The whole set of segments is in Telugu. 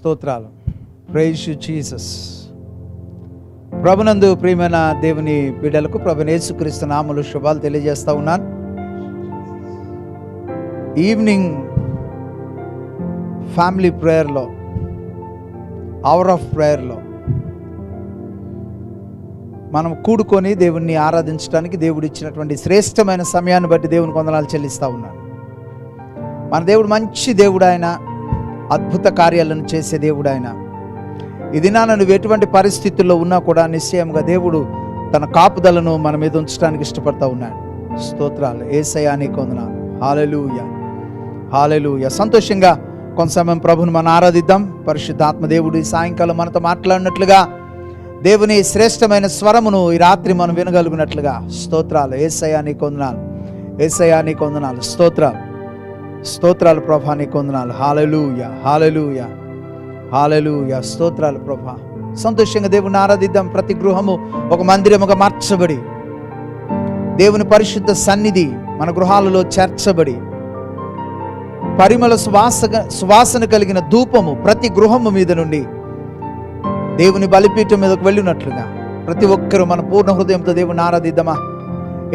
స్తోత్రాలు. Praise you Jesus. ప్రభునందు ప్రియమైన దేవుని బిడ్డలకు ప్రభువైన యేసుక్రీస్తు నామములో శుభాలు తెలియజేస్తా ఉన్నాను. ఈవినింగ్ ఫ్యామిలీ ప్రేయర్లో, అవర్ ఆఫ్ ప్రేయర్లో మనం కూడుకొని దేవుణ్ణి ఆరాధించడానికి దేవుడు ఇచ్చినటువంటి శ్రేష్టమైన సమయాన్ని బట్టి దేవునికి వందనాలు చెల్లిస్తూ ఉన్నాను. మన దేవుడు మంచి దేవుడు, ఆయన అద్భుత కార్యాలను చేసే దేవుడు. ఆయన ఈ దినాన నువ్వు ఎటువంటి పరిస్థితుల్లో ఉన్నా కూడా నిశ్చయంగా దేవుడు తన కాపుదలను మన మీద ఉంచడానికి ఇష్టపడతా ఉన్నాడు. స్తోత్రాలు. యేసయ్యా నీకు వందనాలు. హల్లెలూయా, హల్లెలూయా. సంతోషంగా కొంత సమయం ప్రభుని మనం ఆరాధిద్దాం. పరిశుద్ధాత్మ దేవుడు ఈ సాయంకాలం మనతో మాట్లాడినట్లుగా దేవుని శ్రేష్టమైన స్వరమును ఈ రాత్రి మనం వినగలిగినట్లుగా స్తోత్రాలు. యేసయ్యా నీకు వందనాలు, యేసయ్యా నీకు వందనాలు. స్తోత్రాలు, స్తోత్రాలు ప్రభా, నీకు వందనాలు. హల్లెలూయా, హల్లెలూయా, హల్లెలూయా. స్తోత్రాలు ప్రభా. సంతోషంగా దేవుని ఆరాధిద్దాం. ప్రతి గృహము ఒక మందిరముగా మార్చబడి, దేవుని పరిశుద్ధ సన్నిధి మన గృహాలలో చేర్చబడి, పరిమళ సువాసన కలిగిన ధూపము ప్రతి గృహము మీద నుండి దేవుని బలిపీఠం మీదకు వెళ్ళినట్లుగా ప్రతి ఒక్కరూ మన పూర్ణ హృదయంతో దేవుని ఆరాధిద్దామా.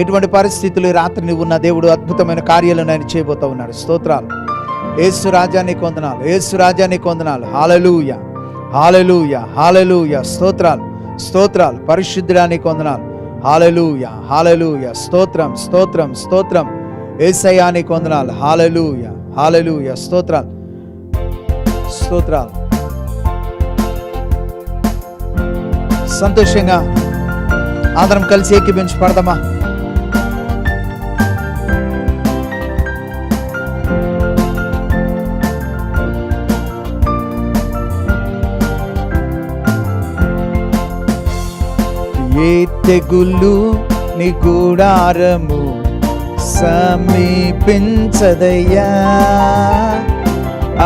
ఎటువంటి పరిస్థితులు ఈ రాత్రి నువ్వు ఉన్న దేవుడు అద్భుతమైన కార్యాలను ఆయన చేయబోతూ ఉన్నాడు. స్తోత్రాలు. యేసు రాజా నీకు వందనాలు, యేసు రాజా నీకు వందనాలు. హల్లెలూయా, హల్లెలూయా, హల్లెలూయా. స్తోత్రాలు, స్తోత్రాలు. పరిశుద్ధుడా నీకు వందనాలు. హల్లెలూయా, హల్లెలూయా. స్తోత్రం, స్తోత్రం, స్తోత్రం. యేసయ్యా నీకు వందనాలు. హల్లెలూయా, హల్లెలూయా. స్తోత్రాలు, స్తోత్రాలు. సంతోషంగా అందరం కలిసి ఏకీభించి పడదామా. ఏ తెగులు నీ గుడారము సమీపించదయ్యా,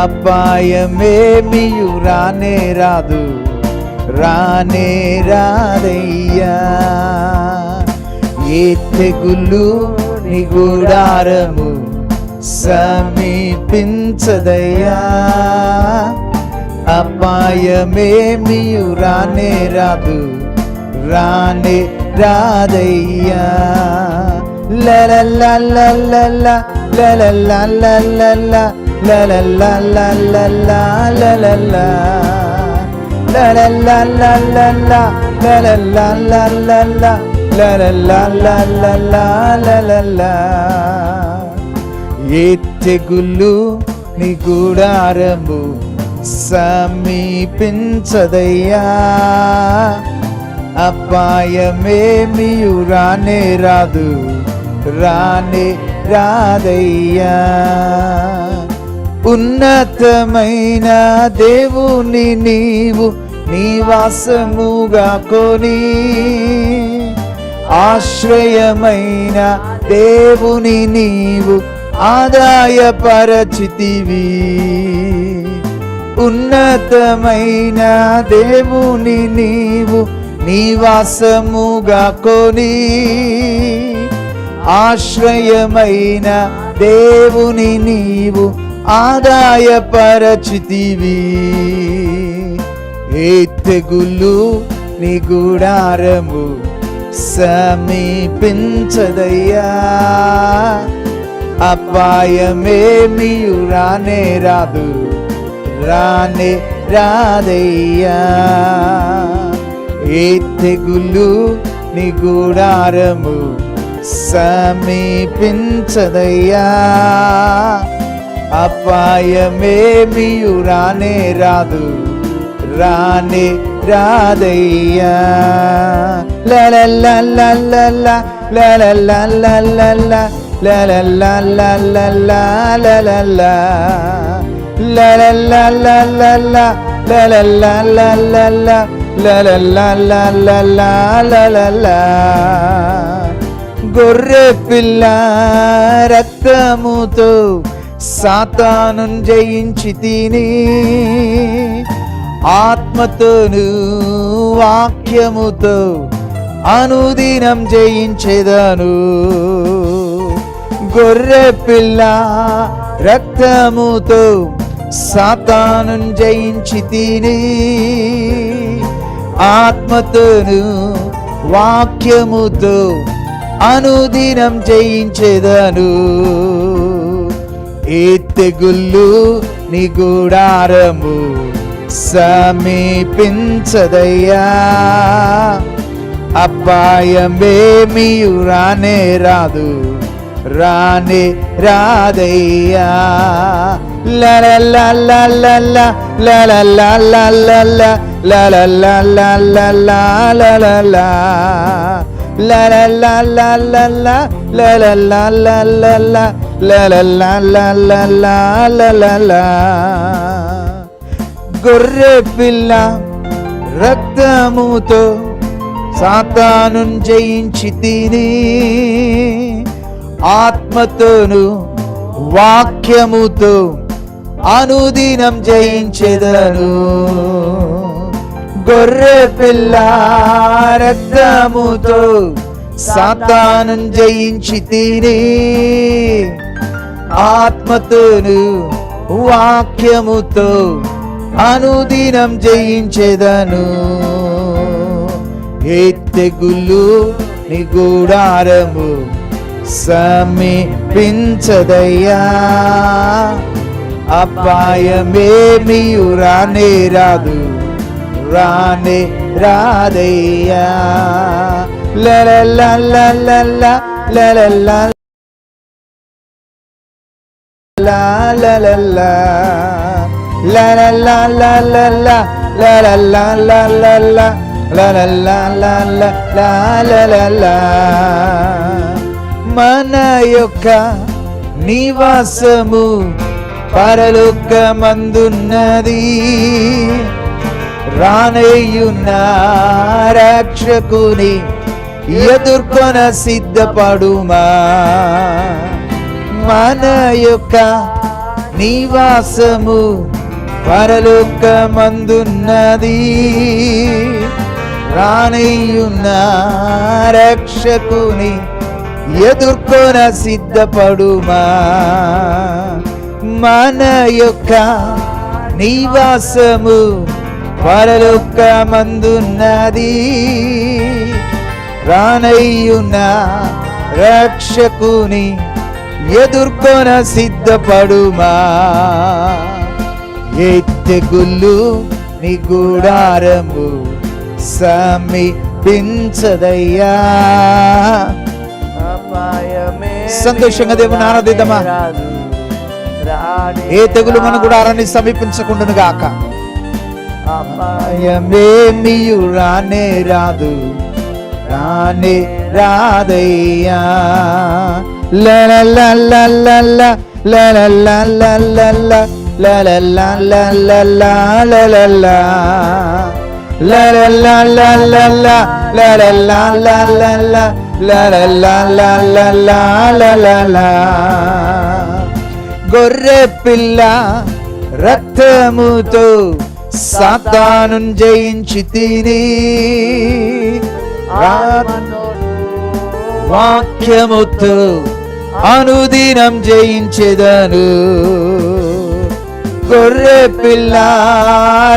అపాయమేమియు రానే రాదు, రానే రాదయ్యా. ఏ తెగులు నీ గుడారము సమీపించదయ్యా, అపాయమేమియు రానే రాదు, రానే రాదయ్యా. లలలలలల లలలలలల లలలలలల లలల లలలలలల లలలలలల లలలలలల. ఏ తెగులు నీ గుడారము సమీపించదయ్యా, అపాయమేమియు రానే రాదు, రానే రాదయ్యా. ఉన్నతమైన దేవుని నీవు నివాసముగా కొని, ఆశ్రయమైన దేవుని నీవు ఆదాయపరచితివి. ఉన్నతమైన దేవుని నీవు నివాసముగా కొని, ఆశ్రయమైన దేవుని నీవు ఆదాయపరచితివి. ఏ తెగులు నీ గుడారము సమీపించదయ్యా, అపాయమేమియు రానే రాదు, రానే రాదయ్యా. ఏ తెగులు నీ గుడారము సమీపించదయ్యా, అపాయమేమియు రానే రాదు, రానే రాదయ్యా. లలలలలల లలలలలల లలలలలల లలల లలలలలల లలలలలల లలలలలల. గొర్రె పిల్ల రక్తముతో సాతాను జయించి తిని, ఆత్మతోను వాక్యముతో అనుదినం జయించెదను. గొర్రె పిల్ల రక్తముతో సాతాను జయించితిని, ఆత్మతోను వాక్యముతో అనుదినం జయించెదను. ఏ తెగుళ్ళు నీ గుడారము సమీపించదయ్యా, అపాయమేమియు రానే రాదు, రానే రాదయ్యా. లలలలలల లలలలలల లలలలలల లలల లలలలలల లలలలలల లలలలలల. గొర్రె పిల్ల రక్తముతో సాతాను జయించితిని, ఆత్మతోను వాక్యముతో అనుదినం జయించెదను. గొర్రె పిల్ల రక్తముతో సాతాను జయించితిని, ఆత్మతోను వాక్యముతో అనుదినం జయించెదను. ఏ తెగుళ్ళు నీ గుడారము సమీపించదయ్యా, అపాయమేమియు రానే రాదు, రానే రాదయ్యా. లలలలలల లలల లలల లలలలల లలలలల లలలలల. మన యొక్క నివాసము పరలోకమందున్నది, రానయ్యున్న రక్షకుని ఎదుర్కొన సిద్ధపడుమా. మన యొక్క నివాసము పరలోకమందున్నది, రానయ్యున్న రక్షకుని ఎదుర్కొన సిద్ధపడుమా. మన యొక్క నివాసము పరలోకమందున్నది, రానయ్యున్న రక్షకుని ఎదుర్కొన సిద్ధపడుమా. ఏ తెగుళ్ళు నీ గుడారము సమీపించదయ్యా. సంతోషంగా దేవుని ఆరాధిద్దామా. ఏ తెగులు మన గుడారాన్ని సమీపించకుండాను గాక. అపాయమేమియు రానే రాదు, రానే రాదయ్యా. లలలలలల లలలలలల లలలలలల లలల లలలలలల లలలలలల లలలలలల. గొర్రె పిల్ల రక్తముతో సాతాను జయించితిని, వాక్యముతో అనుదినం జయించెదను. గొర్రె పిల్ల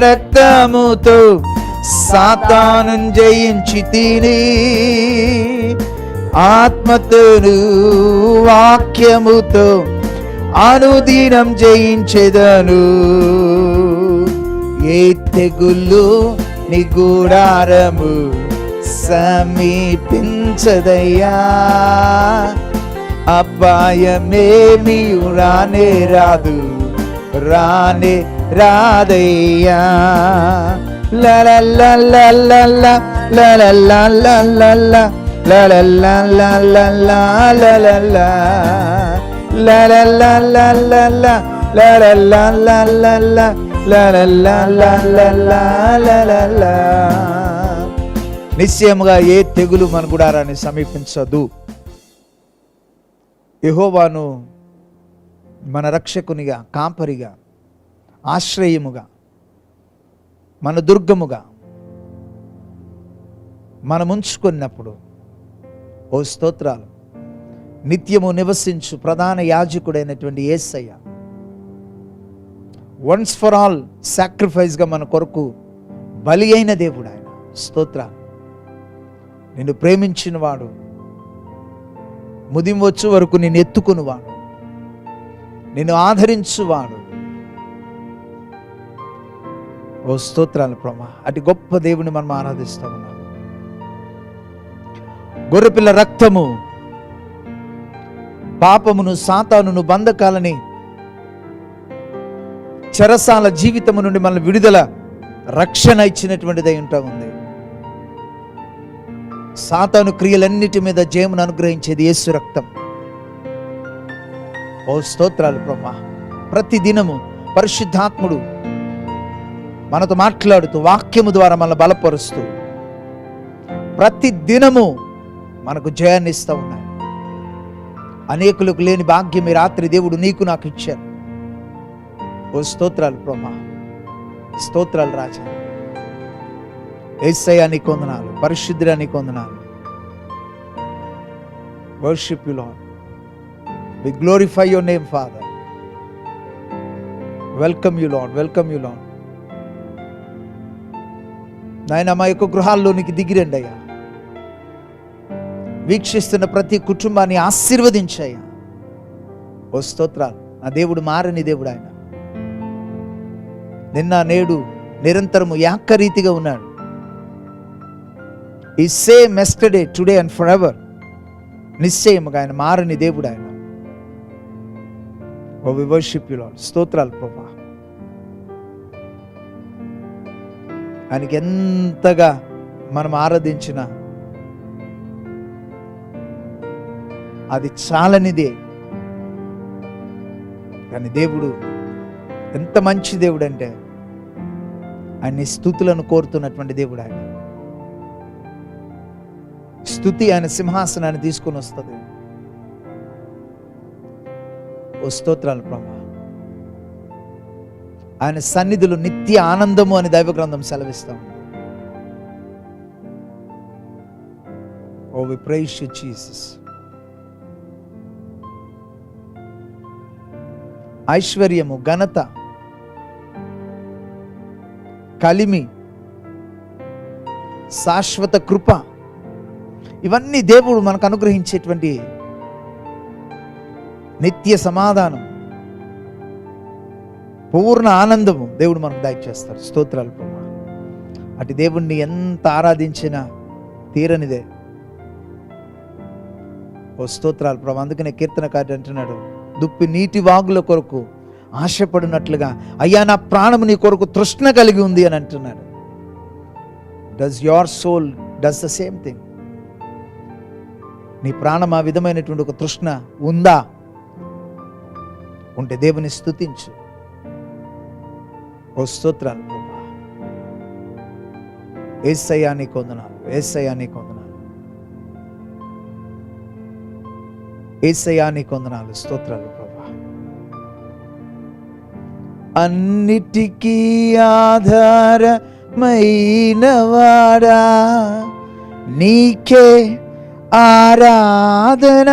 రక్తముతో సాతాను జయించితిని, ఆత్మతోను వాక్యముతో అనుదినం జయించెదను. ఏ తెగుళ్ళు నీ గుడారము సమీపించదయ్యా, అపాయమేమియు రానే రాదు, రానే రాదయ్యా. లలలలలల లలలలలల లలలలలల లలలలలల లలలలలల. నిశ్చయముగా ఏ తెగులు మన గుడారాన్ని సమీపించదు. యెహోవాను మన రక్షకునిగా, కాపరిగా, ఆశ్రయముగా, మన దుర్గముగా మనముంచుకున్నప్పుడు, ఓ స్తోత్రాలు, నిత్యము నివసించు ప్రధాన యాజకుడైనటువంటి యేసయ్య వన్స్ ఫర్ ఆల్ సాక్రిఫైస్గా మన కొరకు బలి అయిన దేవుడు ఆయన. స్తోత్ర. నిన్ను ప్రేమించిన వాడు, ముదిం వచ్చు వరకు నిన్ను ఎత్తుకునివాడు, నిన్ను ఆదరించువాడు. ఓ స్తోత్రాలు ప్రభా. అటు గొప్ప దేవుని మనం ఆరాధిస్తూ ఉన్నాం. గొర్రెపిల్ల రక్తము పాపమును, సాతానును, బంధకాలని, చెరసాల జీవితము నుండి మనల్ని విడుదల, రక్షణ ఇచ్చినటువంటిదై ఉంటా ఉంది. సాతాను క్రియలన్నిటి మీద జయమును అనుగ్రహించేది యేసు రక్తం. ఓ స్తోత్రాలు ప్రభా. ప్రతి దినము పరిశుద్ధాత్ముడు మనతో మాట్లాడుతూ, వాక్యము ద్వారా మనల్ని బలపరుస్తూ, ప్రతి దినము మనకు జయాన్ని ఇస్తూ ఉన్నాడు. అనేకులకు లేని భాగ్యం ఈ రాత్రి దేవుడు నీకు నాకు ఇచ్చారు. ఓ స్తోత్రాలు ప్రభా. స్తోత్రాలు రాజా. యేసయ్యా నీకు వందనాలు, పరిశుద్ధుడా నీకు వందనాలు. Worship you Lord. We glorify your name Father. Welcome you Lord, welcome you Lord. నాయన మా యొక్క గృహాల్లోనికి దిగిరండి అయ్యా. వీక్షిస్తున్న ప్రతి కుటుంబాన్ని ఆశీర్వదించయ్యా. ఓ స్తోత్రాలు. నా దేవుడు మారని దేవుడు ఆయన. నిన్న నేడు నిరంతరము ఏకరీతిగా ఉన్నాడు. ఈ same yesterday, today and for ever. నిశ్చయముగా ఆయన మారని దేవుడు ఆయన. ఓ వి వర్షిప్ యు లార్డ్. స్తోత్రాలు ప్రభా. ఆయనకి ఎంతగా మనం ఆరాధించిన అది చాలనిదే. కానీ దేవుడు ఎంత మంచి దేవుడు అంటే, ఆయన్ని స్తుతులను కోరుతున్నటువంటి దేవుడు ఆయన. స్తుతి ఆయన సింహాసనాన్ని తీసుకొని వస్తుంది. ఓ స్తోత్రాలు ప్రభా. ఆయన సన్నిధులు నిత్య ఆనందము అని దైవ గ్రంథం సెలవిస్తాం. ఓ వి ప్రైజ్ యు జీసస్. ఐశ్వర్యము, ఘనత, కలిమి, శాశ్వత కృప, ఇవన్నీ దేవుడు మనకు అనుగ్రహించేటువంటి నిత్య సమాధానం, పూర్ణ ఆనందము దేవుడు మనకు దయచేస్తారు. స్తోత్రాలు ప్రభా. అటు దేవుణ్ణి ఎంత ఆరాధించినా తీరనిదే. ఓ స్తోత్రాలు ప్రభా. అందుకనే కీర్తనకారుడు అంటున్నాడు, దుప్పి నీటి వాగుల కొరకు ఆశపడినట్లుగా అయ్యా నా ప్రాణము నీ కొరకు తృష్ణ కలిగి ఉంది అని అంటున్నాడు. Does your soul does the same thing? నీ ప్రాణం ఆ విధమైనటువంటి ఒక తృష్ణ ఉందా? ఉంటే దేవుని స్తుతించు. ఓ స్తోత్రాలు ప్రభా. యేసయ్యా నీకు వందనాలు, యేసయ్యా నీకు వందనాలు, యేసయ్యా నీకు వందనాలు. స్తోత్రాలు ప్రభా. అన్నిటికీ ఆధారమైన వాడా నీకే ఆరాధన,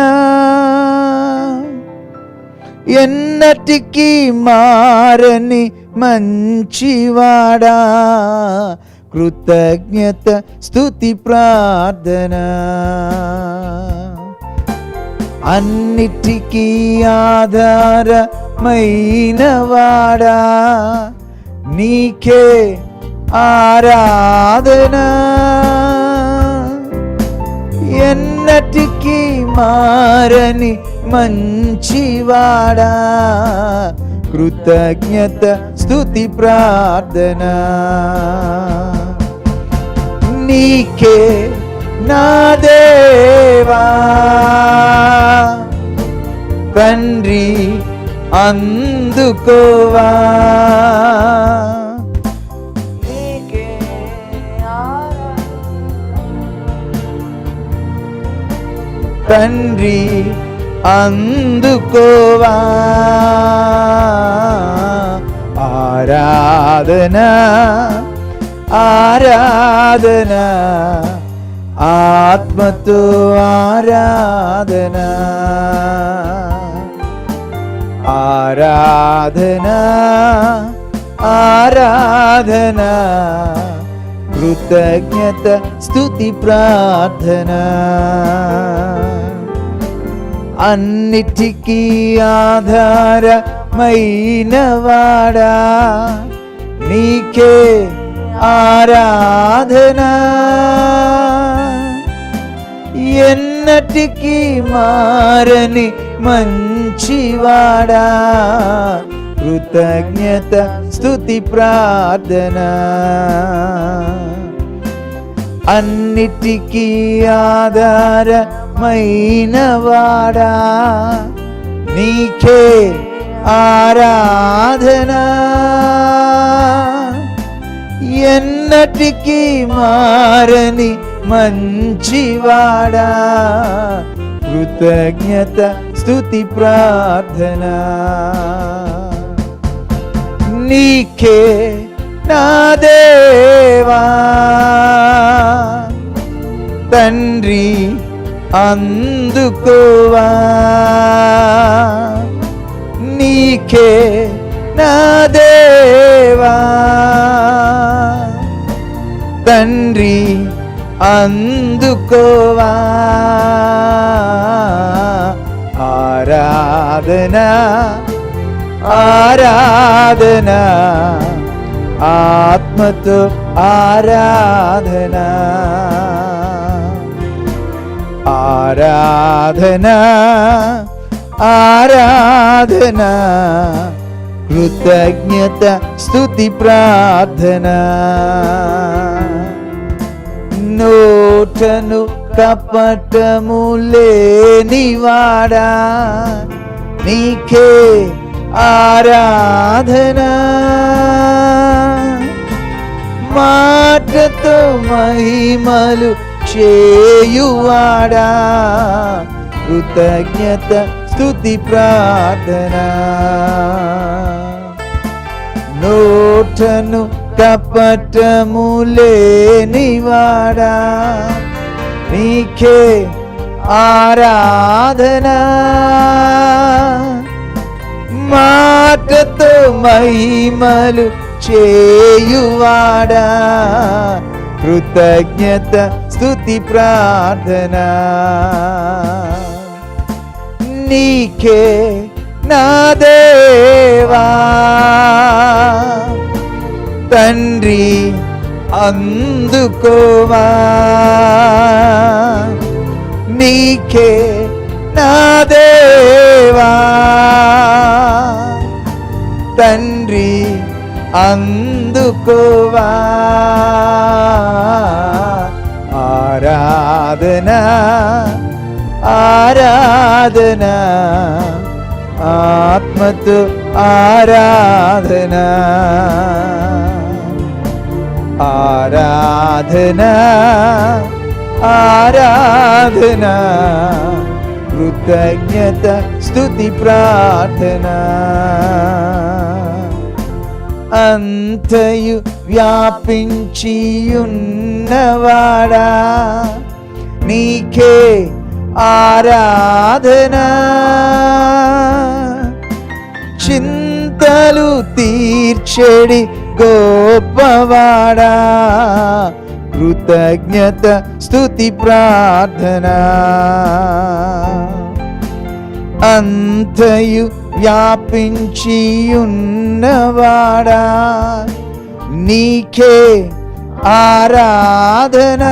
ఎన్నటికీ మారని మంచివాడా కృతజ్ఞత స్తుతి ప్రార్థన. అన్నిటికీ ఆధారమైన వాడా నీకే ఆరాధన, ఎన్నటికీ మారని మంచివాడా కృతజ్ఞత స్తుతి ప్రార్థన. నీకే నా దేవా తండ్రి అందుకోవా, తండ్రి అందుకోవా, ఆరాధన ఆరాధన ఆత్మతో ఆరాధన, ఆరాధన ఆరాధన, కృతజ్ఞత స్తుతి ప్రార్థన. అన్నిటికీ ఆధారమైన వాడా, నీకే ఆరాధన. ఎన్నటికీ మారని మంచివాడా, కృతజ్ఞత స్తుతి ప్రార్థన. అన్నిటికీ ఆధారమైన వాడా, నీకే ఆరాధన. ఎన్నటికీ మారని మంచివాడా, కృతజ్ఞత స్తుతి ప్రార్థన. నీకే నా దేవా తండ్రి అందుకోవా, నీకే నా దేవా తండ్రి అందుకోవా. ఆరాధన ఆరాధన, ఆత్మతో ఆరాధన. ఆరాధన ఆరాధన, కృతజ్ఞత స్తుతి ప్రార్థన. నోటను కపటము లేనివాడా, నీకే ఆరాధన. మాటతో మహిమలు చేయువాడా, కృతజ్ఞత స్తుతి ప్రార్థన. నోటను కపటము లేనివాడా, నీకే ఆరాధన. మాటతో మహిమలు చేయువాడా, కృతజ్ఞత స్తుతి ప్రార్థన. నీకే నా దేవా తండ్రి అందుకోవా, నీకే నా దేవా తండ్రి అందుకోవా. ఆరాధన ఆరాధన, ఆత్మతో ఆరాధన. ఆరాధన ఆరాధన, కృతజ్ఞత స్తుతి ప్రార్థన. అంతయు వ్యాపించియున్నవాడా, నీకే ఆరాధన. చింతలు తీర్చెడి గొప్పవాడా, కృతజ్ఞత స్తుతి ప్రార్థన. అంతయు వ్యాపించియున్నవాడా, నీకే ఆరాధన.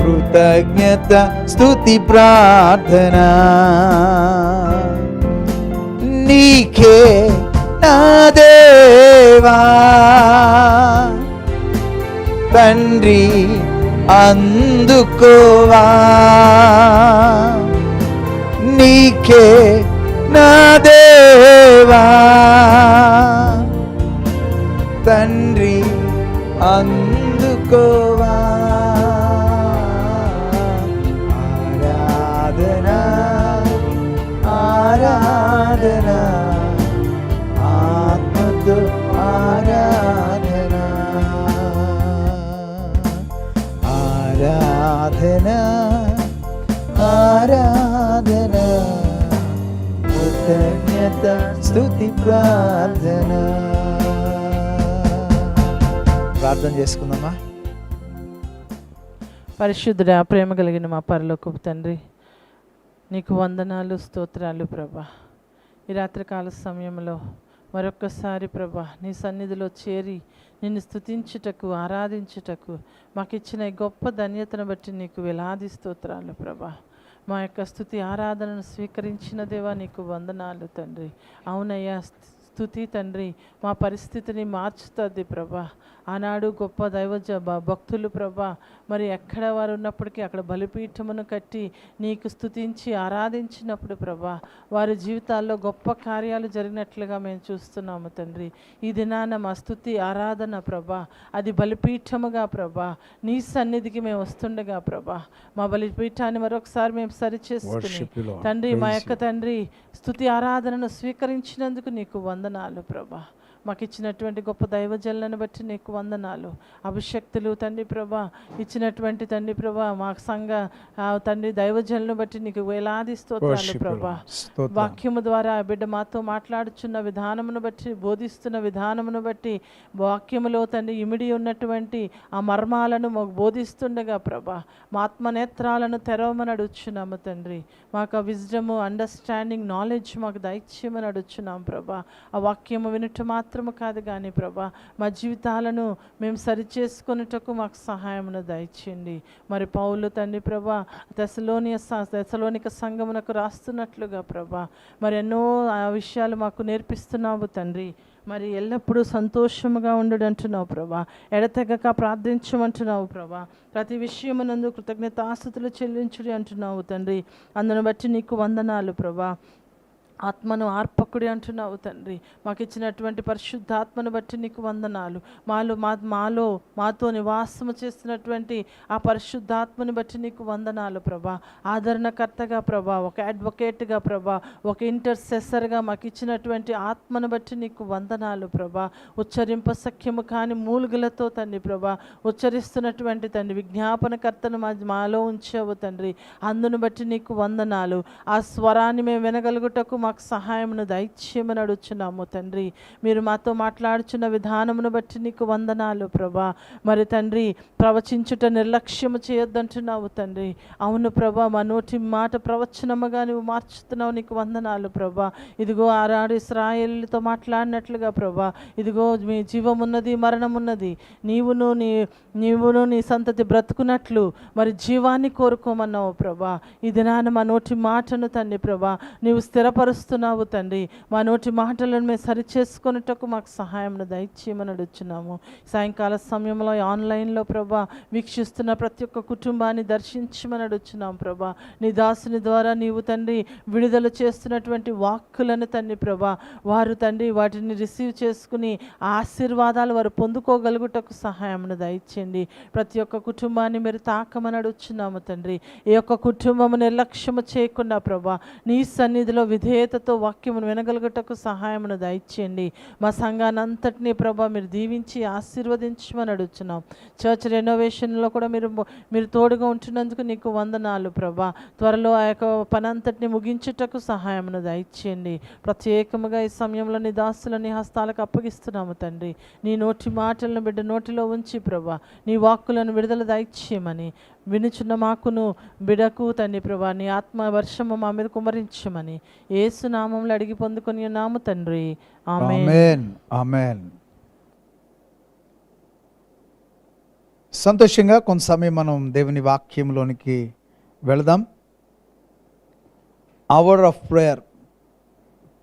కృతజ్ఞత స్తుతి ప్రార్థన. నీకే నా దేవా తండ్రి అందుకోవా, నీకే నా దేవా తండ్రి అందుకోవా. ఆరాధన ఆరాధన, ఆత్మతో ఆరాధన. ఆరాధన ఆరాధన, కృతజ్ఞత స్తుతి ప్రార్థన. ప్రార్థన చేసుకుందామా. పరిశుద్ధుడా, ప్రేమ కలిగిన మా పరలోకపు తండ్రి, నీకు వందనాలు, స్తోత్రాలు ప్రభా. ఈ రాత్రికాల సమయంలో మరొక్కసారి ప్రభా నీ సన్నిధిలో చేరి నిన్ను స్తుతించుటకు, ఆరాధించుటకు మాకు ఇచ్చిన ఈ గొప్ప ధన్యతను బట్టి నీకు వేలాది స్తోత్రాలు ప్రభా. మా యొక్క స్తుతి ఆరాధనను స్వీకరించిన దేవా నీకు వందనాలు తండ్రి. అవునయ్యా, స్తుతి తండ్రి మా పరిస్థితిని మార్చుతుంది ప్రభా. ఆనాడు గొప్ప భక్తులు ప్రభా, మరి ఎక్కడ వారు ఉన్నప్పటికీ అక్కడ బలిపీఠమును కట్టి నీకు స్తుతించి ఆరాధించినప్పుడు ప్రభా వారి జీవితాల్లో గొప్ప కార్యాలు జరిగినట్లుగా మేము చూస్తున్నాము తండ్రి. ఈ దినాన మా స్తుతి ఆరాధన ప్రభా అది బలిపీఠముగా ప్రభా నీ సన్నిధికి మేము వస్తుండగా ప్రభా మా బలిపీఠాన్ని మరొకసారి మేము సరిచేసుకుని తండ్రి మా యొక్క తండ్రి స్తుతి ఆరాధనను స్వీకరించినందుకు నీకు వందనాలు ప్రభా. మాకు ఇచ్చినటువంటి గొప్ప దైవజనులను బట్టి నీకు వందనాలు. అభిషక్తులు తండ్రి ప్రభా ఇచ్చినటువంటి తండ్రి ప్రభా మా సంఘ తండ్రి దైవజనులను బట్టి నీకు వేలాది స్తోత్రాలు ప్రభా. వాక్యము ద్వారా బిడ్డ మాతో మాట్లాడుచున్న విధానమును బట్టి, బోధిస్తున్న విధానమును బట్టి, వాక్యములో తండ్రి ఇమిడి ఉన్నటువంటి ఆ మర్మాలను మాకు బోధిస్తుండగా ప్రభా మా ఆత్మనేత్రాలను తెరవమని అడుగుచున్నాము తండ్రి. మాకు ఆ విజ్డము, అండర్స్టాండింగ్, నాలెడ్జ్ మాకు దయచేయమని అడుగుచున్నాం ప్రభా. ఆ వాక్యము వినుట మాత్రము కాదు కానీ ప్రభా మా జీవితాలను మేము సరిచేసుకొనుటకు మాకు సహాయమును దయచేయండి. మరి పౌలు తండ్రి ప్రభా తెసలోనిక సంఘమునకు రాస్తున్నట్లుగా ప్రభా మరి ఎన్నో ఆ విషయాలు మాకు నేర్పిస్తున్నావు తండ్రి. మరి ఎల్లప్పుడూ సంతోషముగా ఉండడు అంటున్నావు ప్రభా. ఎడతెగక ప్రార్థించమంటున్నావు ప్రభా. ప్రతి విషయమునందు కృతజ్ఞతాస్తుతులు చెల్లించుడి అంటున్నావు తండ్రి. అందును బట్టి నీకు వందనాలు ప్రభా. ఆత్మను ఆర్పకుడి అంటున్నావు తండ్రి. మాకు ఇచ్చినటువంటి పరిశుద్ధాత్మను బట్టి నీకు వందనాలు. మాతో నివాసము చేస్తున్నటువంటి ఆ పరిశుద్ధాత్మని బట్టి నీకు వందనాలు ప్రభా. ఆదరణకర్తగా ప్రభా, ఒక అడ్వకేట్గా ప్రభా, ఒక ఇంటర్సెసర్గా మాకు ఇచ్చినటువంటి ఆత్మను బట్టి నీకు వందనాలు ప్రభా. ఉచ్చరింప సఖ్యము కాని మూలుగులతో తండ్రి ప్రభా ఉచ్చరిస్తున్నటువంటి తండ్రి విజ్ఞాపనకర్తను మాలో ఉంచావు తండ్రి. అందును బట్టి నీకు వందనాలు. ఆ స్వరాన్ని మేము వినగలుగుటకు మాకు సహాయమును దయచేయమని అడుగుచున్నాము తండ్రి. మీరు మాతో మాట్లాడుచున్న విధానమును బట్టి నీకు వందనాలు ప్రభా. మరి తండ్రి ప్రవచించుట నిర్లక్ష్యము చేయొద్దంటున్నావు తండ్రి. అవును ప్రభా, మా నోటి మాట ప్రవచనముగా నువ్వు మార్చుతున్నావు, నీకు వందనాలు ప్రభా. ఇదిగో ఆనాడు ఇశ్రాయేలుతో మాట్లాడినట్లుగా ప్రభా ఇదిగో మీ జీవమున్నది, మరణమున్నది, నీవును నీ సంతతి బ్రతుకున్నట్లు మరి జీవాన్ని కోరుకోమన్నావు ప్రభా. ఈ దినాన మా నోటి మాటను తండ్రి ప్రభా నీవు స్థిరపరుస్తున్నావు తండ్రి. మా నోటి మాటలను మేము సరిచేసుకొనుటకు మాకు సహాయమును దయచేయమని అడుగుచున్నాము. సాయంకాల సమయంలో ఆన్లైన్లో ప్రభా వీక్షిస్తున్న ప్రతి ఒక్క కుటుంబాన్ని దర్శించమని అడుగుచున్నాం ప్రభా. నీ దాసుని ద్వారా నీవు తండ్రి విడుదల చేస్తున్నటువంటి వాక్కులను తండ్రి ప్రభా వారు తండ్రి వాటిని రిసీవ్ చేసుకుని ఆశీర్వాదాలు వారు పొందుకోగలుగుటకు సహాయమును దయచేయండి. ప్రతి ఒక్క కుటుంబాన్ని మీరు తాకమని అడుగుచున్నాము తండ్రి. ఈ యొక్క కుటుంబము నిర్లక్ష్యము చేయకుండా ప్రభా నీ సన్నిధిలో విధేయతతో వాక్యమును వినగలుగుటకు సహాయమును దయచేయండి. మా సంఘాన్ని అంతటినీ ప్రభా మీరు దీవించి ఆశీర్వదించమని అడుగుతున్నాం. చర్చ్ రెనోవేషన్లో కూడా మీరు తోడుగా ఉంటున్నందుకు నీకు వందనాలు ప్రభా. త్వరలో ఆ యొక్క పని అంతటిని ముగించుటకు సహాయమును దయచేయండి. ప్రత్యేకముగా ఈ సమయంలో నీ దాసులని హస్తాలకు అప్పగిస్తున్నాము తండ్రి. నీ నోటి మాటలను బిడ్డ నోటిలో ఉంచి ప్రభా నీ వాక్కులను విడుదల దయచేయమని వినుచున్న మాకును బిడకు తండ్రి ప్రభా నీ ఆత్మ వర్షము మా మీద కుమరించమని యేసు నామములో అడిగి పొందుకొని ఉన్నాము తండ్రి. ఆమేన్. ఆమేన్. సంతోషంగా కొంత సమయం మనం దేవుని వాక్యంలోనికి వెళదాం. అవర్ ఆఫ్ ప్రేయర్,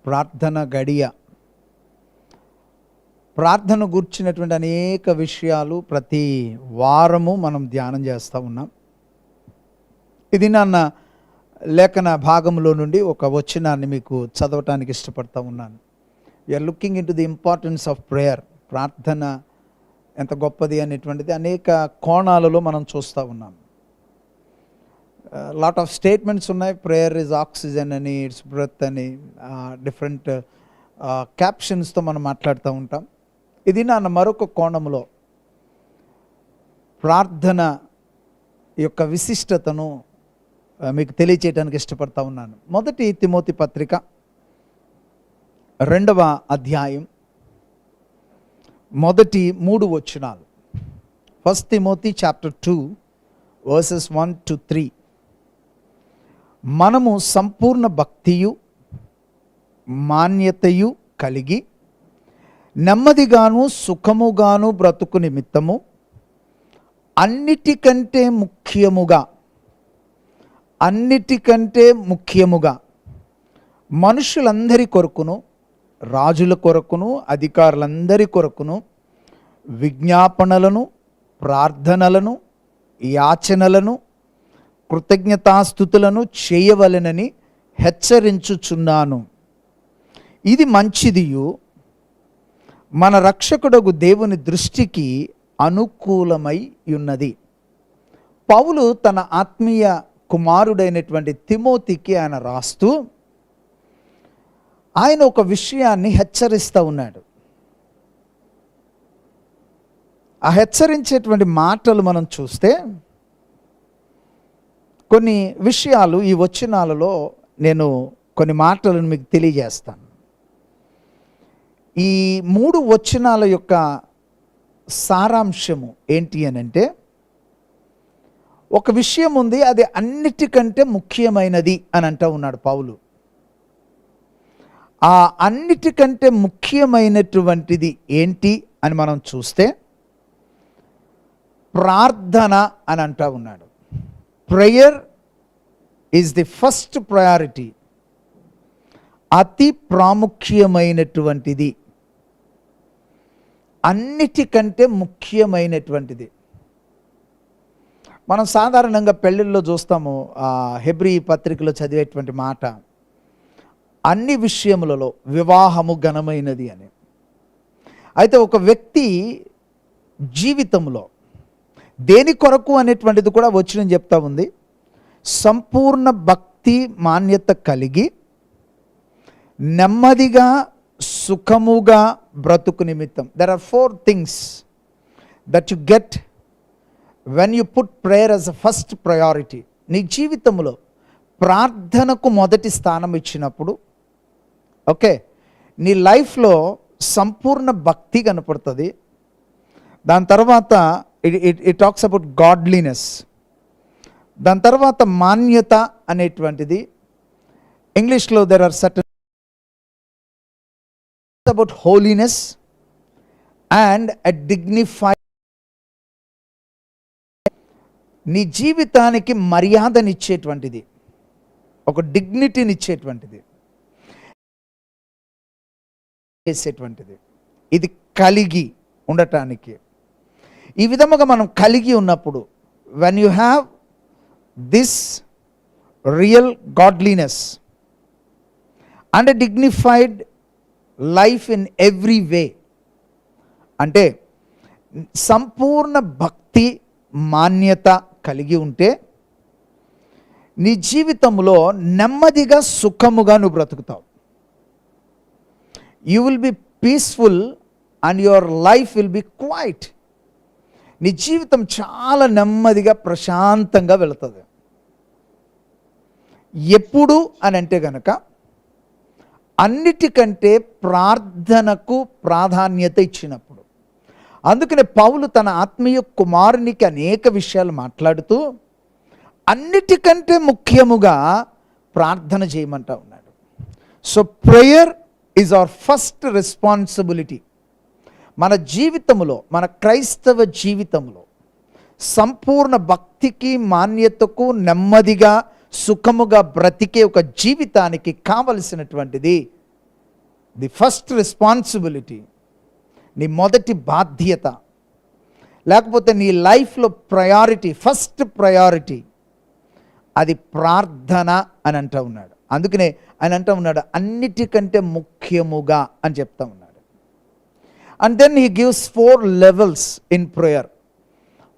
ప్రార్థన గడియ. ప్రార్థన గుర్చినటువంటి అనేక విషయాలు ప్రతి వారము మనం ధ్యానం చేస్తూ ఉన్నాం. ఇది నాన్న లేఖన భాగంలో నుండి ఒక వచనాన్ని మీకు చదవటానికి ఇష్టపడతా ఉన్నాను. We are looking into the importance of prayer. ప్రార్థన ఎంత గొప్పది అనేటువంటిది అనేక కోణాలలో మనం చూస్తూ ఉన్నాం. లాట్ ఆఫ్ స్టేట్మెంట్స్ ఉన్నాయి. ప్రేయర్ ఇస్ ఆక్సిజన్ అని, ఇట్స్ బ్రెత్ అని, డిఫరెంట్ క్యాప్షన్స్తో మనం మాట్లాడుతూ ఉంటాం. ఇది నా మరొక కోణంలో ప్రార్థన యొక్క విశిష్టతను మీకు తెలియచేయడానికి ఇష్టపడతా ఉన్నాను. మొదటి తిమోతి పత్రిక 2వ అధ్యాయం మొదటి 3 వచనాలు. 1 Timothy chapter 2 verses 1 to 3. మనము సంపూర్ణ భక్తియు మాన్యతయు కలిగి నెమ్మదిగాను సుఖముగాను బ్రతుకు నిమిత్తము అన్నిటికంటే ముఖ్యముగా మనుషులందరి కొరకును, రాజుల కొరకును, అధికారులందరి కొరకును విజ్ఞాపనలను, ప్రార్థనలను, యాచనలను, కృతజ్ఞతాస్తుతులను చేయవలెనని హెచ్చరించుచున్నాను. ఇది మంచిదియు మన రక్షకుడగు దేవుని దృష్టికి అనుకూలమై ఉన్నది. పౌలు తన ఆత్మీయ కుమారుడైనటువంటి తిమోతికి ఆయన రాస్తూ ఆయన ఒక విషయాన్ని హెచ్చరిస్తూ ఉన్నాడు. ఆ హెచ్చరించేటువంటి మాటలు మనం చూస్తే కొన్ని విషయాలు ఈ వచనాలలో నేను కొన్ని మాటలను మీకు తెలియజేస్తాను. ఈ 3 వచనాల యొక్క సారాంశము ఏంటి అని అంటే, ఒక విషయం ఉంది, అది అన్నిటికంటే ముఖ్యమైనది అని అంటూ ఉన్నాడు పౌలు. ఆ అన్నిటికంటే ముఖ్యమైనటువంటిది ఏంటి అని మనం చూస్తే ప్రార్థన అని అంటూ ఉన్నాడు. Prayer is the first priority. అతి ప్రాముఖ్యమైనటువంటిది, అన్నిటికంటే ముఖ్యమైనటువంటిది. మనం సాధారణంగా పెళ్ళిళ్ళలో చూస్తాము, హెబ్రీ పత్రికలో చదివేటువంటి మాట, అన్ని విషయములలో వివాహము ఘనమైనది అని. అయితే ఒక వ్యక్తి జీవితంలో దేని కొరకు అనేటువంటిది కూడా వచనం చెప్తా ఉంది. సంపూర్ణ భక్తి మాన్యత కలిగి నెమ్మదిగా సుఖముగా బ్రతుకు నిమిత్తం. There are 4 things that you get when you put prayer as a first priority. నీ జీవితంలో ప్రార్థనకు మొదటి స్థానం ఇచ్చినప్పుడు, ఓకే, నీ లైఫ్లో సంపూర్ణ భక్తి కనపడుతుంది. దాని తర్వాత ఇట్ టాక్స్ అబౌట్ గాడ్లీనెస్. దాని తర్వాత మాన్యత అనేటువంటిది. ఇంగ్లీష్లో there are certain about holiness and a dignified. నీ జీవితానికి మర్యాదనిచ్చేటువంటిది, ఒక డిగ్నిటీనిచ్చేటువంటిది, చేసేటువంటిది, ఇది కలిగి ఉండటానికి. ఈ విధముగా మనం కలిగి ఉన్నప్పుడు, when you have this real godliness and a dignified life in every way, అంటే సంపూర్ణ భక్తి మాన్యత కలిగి ఉంటే నీ జీవితంలో నెమ్మదిగా సుఖముగా నువ్వు బ్రతుకుతావు. You will be peaceful and your life will be quiet. నీ జీవితం చాలా నెమ్మదిగా ప్రశాంతంగా వెళుతుంది. ఎప్పుడు అని అంటే గనక అన్నిటికంటే ప్రార్థనకు ప్రాధాన్యత ఇచ్చినప్పుడు. అందుకనే పౌలు తన ఆత్మీయ కుమారునికి అనేక విషయాలు మాట్లాడుతూ అన్నిటికంటే ముఖ్యముగా ప్రార్థన చేయమంటా ఉన్నాడు. So prayer is our first responsibility. మన జీవితంలో, మన క్రైస్తవ జీవితంలో సంపూర్ణ భక్తికి మాన్యతకు నెమ్మదిగా సుఖముగా బ్రతికే ఒక జీవితానికి కావలసినటువంటిది ది ఫస్ట్ రెస్పాన్సిబిలిటీ, నీ మొదటి బాధ్యత, లేకపోతే నీ లైఫ్లో ప్రయారిటీ, ఫస్ట్ ప్రయారిటీ అది ప్రార్థన అని అంటూ ఉన్నాడు. అందుకనే ఆయన అంటూ ఉన్నాడు అన్నిటికంటే ముఖ్యముగా అని చెప్తా ఉన్నాడు. And then he gives 4 levels in prayer.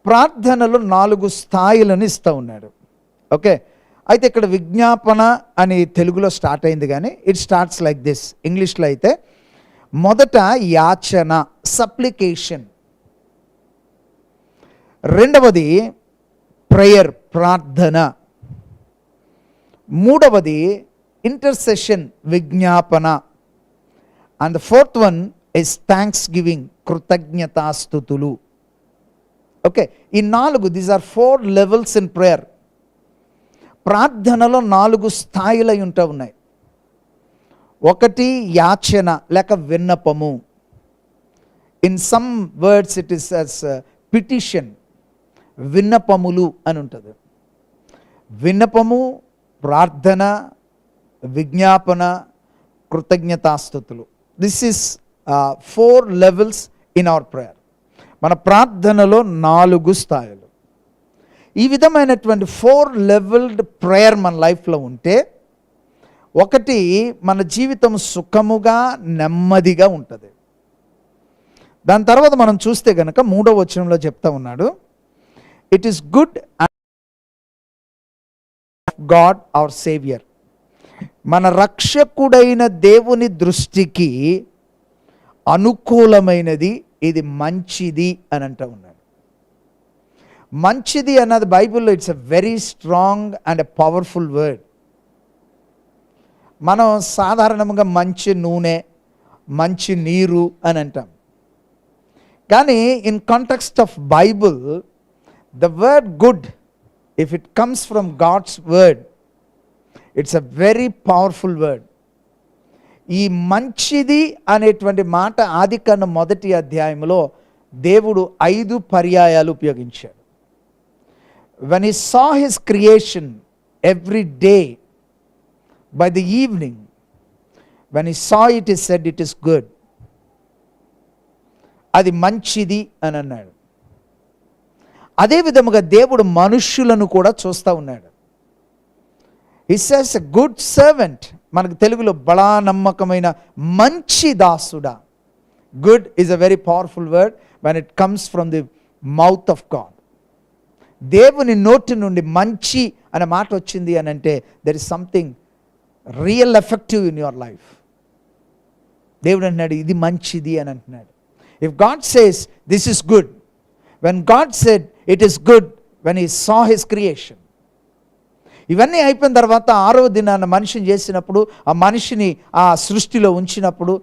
ప్రార్థనలో 4 స్థాయిలను ఇస్తూ ఉన్నాడు. ఓకే, అయితే ఇక్కడ విజ్ఞాపన అని తెలుగులో స్టార్ట్ అయింది, కానీ ఇట్ స్టార్ట్స్ లైక్ దిస్. ఇంగ్లీష్లో అయితే మొదట యాచన, సప్లికేషన్. రెండవది ప్రేయర్, ప్రార్థన. మూడవది ఇంటర్సెషన్, విజ్ఞాపన. And the fourth one is thanksgiving, కృతజ్ఞతాస్తుతులు. ఓకే, ఈ 4, these are 4 levels in prayer. ప్రార్థనలో 4 స్థాయిలు ఉంటూ ఉన్నాయి. ఒకటి యాచన లేక విన్నపము. In some words it is as petition, విన్నపములు అని ఉంటుంది. విన్నపము, ప్రార్థన, విజ్ఞాపన, కృతజ్ఞతాస్తుతులు. This is 4 levels in our prayer. మన ప్రార్థనలో 4 స్థాయిలు. ఈ విధమైనటువంటి 4 లెవెల్డ్ ప్రేయర్ మన లైఫ్లో ఉంటే, ఒకటి, మన జీవితం సుఖముగా నెమ్మదిగా ఉంటుంది. దాని తర్వాత మనం చూస్తే కనుక 3వ వచనంలో చెప్తా ఉన్నాడు, it is good God our saviour. మన రక్షకుడైన దేవుని దృష్టికి అనుకూలమైనది, ఇది మంచిది అని అంటూ ఉన్నాడు. మంచిది అన్నది బైబిల్లో it's a very strong and a powerful word. మనం సాధారణంగా మంచి నూనె, మంచి నీరు అని అంటాం. కానీ in context of Bible, the word good, if it comes from God's word, it's a very powerful word. ఈ మంచిది అనేటువంటి మాట ఆదికాండం 1వ అధ్యాయంలో దేవుడు 5 పర్యాయాలు ఉపయోగించాడు. When he saw his creation every day, by the evening, when he saw it, he said it is good. అది మంచిది అని అన్నాడు. అదే విధముగా దేవుడు మనుష్యులను కూడా చూస్తూ ఉన్నాడు. he says a good servant, మనకు తెలుగులో బడా నమ్మకమైన మంచి దాసుడా. Good is a very powerful word when it comes from the mouth of God. దేవుని నోటి నుండి మంచి అనే మాట వచ్చింది అని అంటే there is something real effective in your life. దేవుడు అంటున్నాడు ఇది మంచిది అని అంటున్నాడు. If God says this is good, when God said it is good, when he saw his creation. ఇవన్నీ అయిపోయిన తర్వాత 6వ దినాన మనిషిని చేసినప్పుడు, ఆ మనిషిని ఆ సృష్టిలో ఉంచినప్పుడు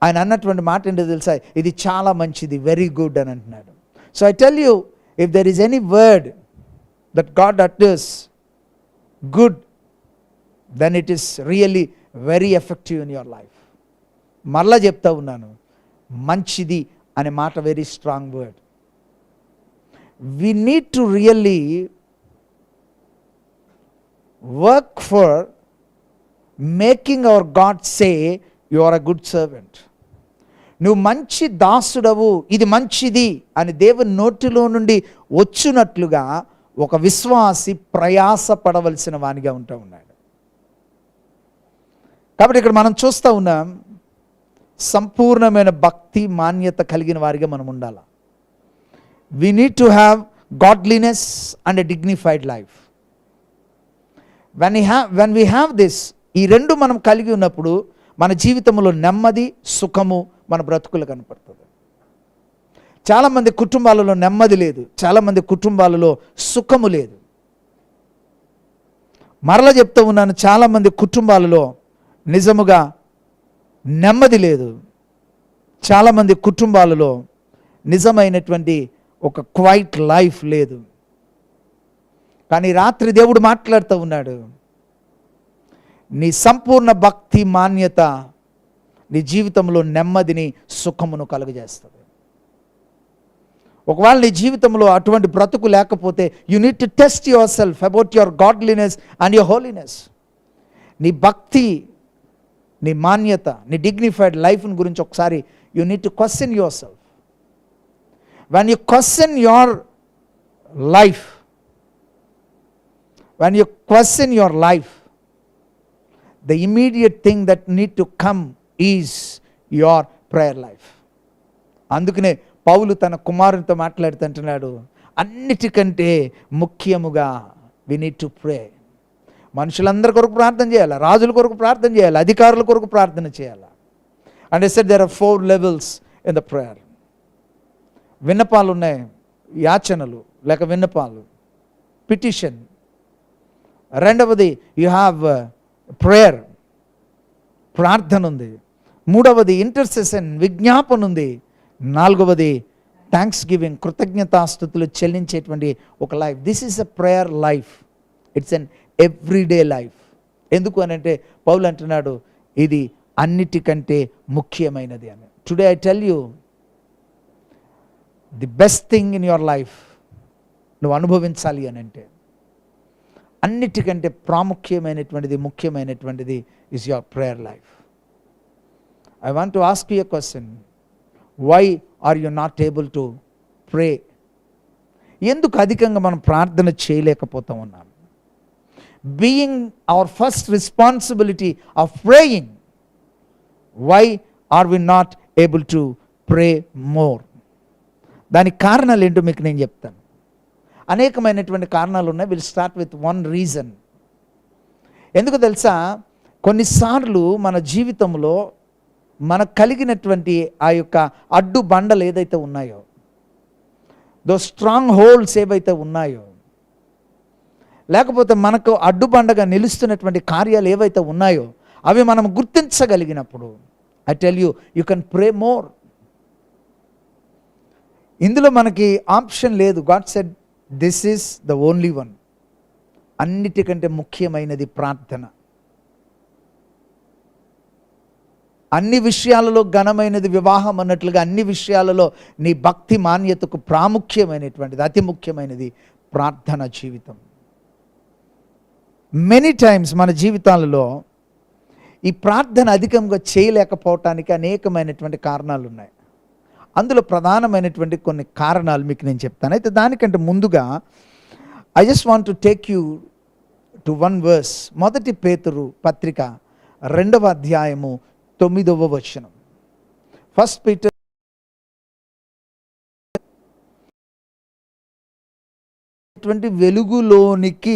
ఆయన అన్నటువంటి మాట ఏంటో తెలుసా, ఇది చాలా మంచిది, వెరీ గుడ్ అని అంటున్నాడు. So I tell you, if there is any word that God utters good, then it is really very effective in your life. మరలా చెప్తా ఉన్నాను, మంచిది అనే మాట very strong word. we need to really work for making our God say you are a good servant. నువ్వు మంచి దాసుడవు, ఇది మంచిది అని దేవుని నోటిలో నుండి వచ్చినట్లుగా ఒక విశ్వాసి ప్రయాసపడవలసిన వానిగా ఉంటూ ఉన్నాడు. కాబట్టి ఇక్కడ మనం చూస్తూ ఉన్నాం, సంపూర్ణమైన భక్తి మాన్యత కలిగిన వారిగా మనం ఉండాలి. We need to have godliness and a dignified life. When we have this, ఈ 2 మనం కలిగి ఉన్నప్పుడు మన జీవితంలో నెమ్మది, సుఖము మన బ్రతుకులు కనపడుతుంది. చాలామంది కుటుంబాలలో నెమ్మది లేదు, చాలామంది కుటుంబాలలో సుఖము లేదు. మరలా చెప్తూ ఉన్నాను, చాలామంది కుటుంబాలలో నిజముగా నెమ్మది లేదు. చాలామంది కుటుంబాలలో నిజమైనటువంటి ఒక క్వైట్ లైఫ్ లేదు. కానీ రాత్రి దేవుడు మాట్లాడుతూ ఉన్నాడు, నీ సంపూర్ణ భక్తి మాన్యత నీ జీవితంలో నెమ్మదిని, సుఖమును కలుగజేస్తుంది. ఒకవేళ నీ జీవితంలో అటువంటి బ్రతుకు లేకపోతే, you need to test your self about your godliness and your holiness. నీ భక్తి, నీ మాన్యత, నీ డిగ్నిఫైడ్ లైఫ్ని గురించి ఒకసారి you need to question your self. When you question your life, when you question your life, the immediate thing that need to come is your prayer life. అందుకనే పౌలు తన కుమారునితో మాట్లాడుతుంటున్నాడు, అన్నిటికంటే ముఖ్యముగా వి నీడ్ టు ప్రే. మనుషులందరి కొరకు ప్రార్థన చేయాలి, రాజుల కొరకు ప్రార్థన చేయాలి, అధికారుల కొరకు ప్రార్థన చేయాలి. And I said there are 4 levels in the prayer. విన్నపాలు ఉన్నాయి, యాచనలు లేక విన్నపాలు, పిటిషన్, రెండవది యు హ్యావ్ ప్రేయర్, ప్రార్థన ఉంది. మూడవది ఇంటర్సెషన్, విజ్ఞాపన ఉంది. నాలుగవది థ్యాంక్స్ గివింగ్, కృతజ్ఞతాస్తుతులు చెల్లించేటువంటి ఒక life. This is a prayer life. It's an everyday life. ఎందుకు అని అంటే పౌలు అంటున్నాడు ఇది అన్నిటికంటే ముఖ్యమైనది అని. Today I tell you, the best thing in your life నువ్వు అనుభవించాలి అని అంటే అన్నిటికంటే ప్రాముఖ్యమైనటువంటిది, ముఖ్యమైనటువంటిది is your prayer life. I want to ask you a question. Why are you not able to pray? ఎందుకు అధికంగా మనం ప్రార్థన చేయలేకపోతా ఉన్నాం? Being our first responsibility of praying, why are we not able to pray more? దానికి కారణాలు ఏంటో మీకు నేను చెప్తాను. అనేకమైనటువంటి కారణాలు ఉన్నాయి. Will start with one reason. ఎందుకు తెలుసా? కొన్నిసార్లు మన జీవితంలో మనకు కలిగినటువంటి ఆ యొక్క అడ్డు బండలు ఏదైతే ఉన్నాయో, దో స్ట్రాంగ్ హోల్డ్స్ ఏవైతే ఉన్నాయో, లేకపోతే మనకు అడ్డుబండగా నిలుస్తున్నటువంటి కార్యాలు ఏవైతే ఉన్నాయో అవి మనం గుర్తించగలిగినప్పుడు, I tell you, you can pray more. ఇందులో మనకి ఆప్షన్ లేదు. God said this is the only one. అన్నిటికంటే ముఖ్యమైనది ప్రార్థన. అన్ని విషయాలలో ఘనమైనది వివాహం అన్నట్లుగా అన్ని విషయాలలో నీ భక్తి మాన్యతకు ప్రాముఖ్యమైనటువంటిది, అతి ముఖ్యమైనది ప్రార్థన జీవితం. మెనీ టైమ్స్ మన జీవితాలలో ఈ ప్రార్థన అధికంగా చేయలేకపోవటానికి అనేకమైనటువంటి కారణాలు ఉన్నాయి. అందులో ప్రధానమైనటువంటి కొన్ని కారణాలు మీకు నేను చెప్తాను. అయితే దానికంటే ముందుగా I just want to take you to one verse. మొదటి పేతురు పత్రిక 2వ అధ్యాయము 9వ వచనం. ఫస్ట్ పీటర్ వెలుగులోనికి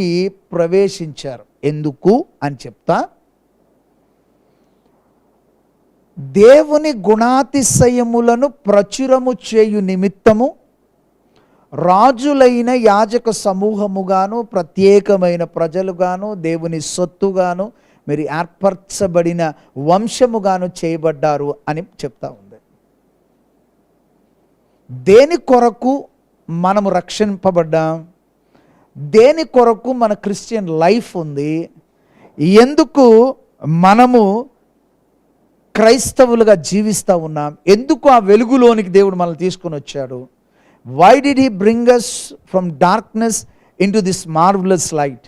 ప్రవేశించారు. ఎందుకు అని చెప్తా. దేవుని గుణాతిశయములను ప్రచురము చేయు నిమిత్తము రాజులైన యాజక సమూహముగాను ప్రత్యేకమైన ప్రజలుగాను దేవుని సొత్తుగాను మీరు ఏర్పరచబడిన వంశముగాను చేయబడ్డారు అని చెప్తా ఉంది. దేని కొరకు మనము రక్షింపబడ్డాం? దేని కొరకు మన క్రిస్టియన్ లైఫ్ ఉంది? ఎందుకు మనము క్రైస్తవులుగా జీవిస్తూ ఉన్నాం? ఎందుకు ఆ వెలుగులోనికి దేవుడు మనల్ని తీసుకొని వచ్చాడు? Why did he bring us from darkness into this marvellous light?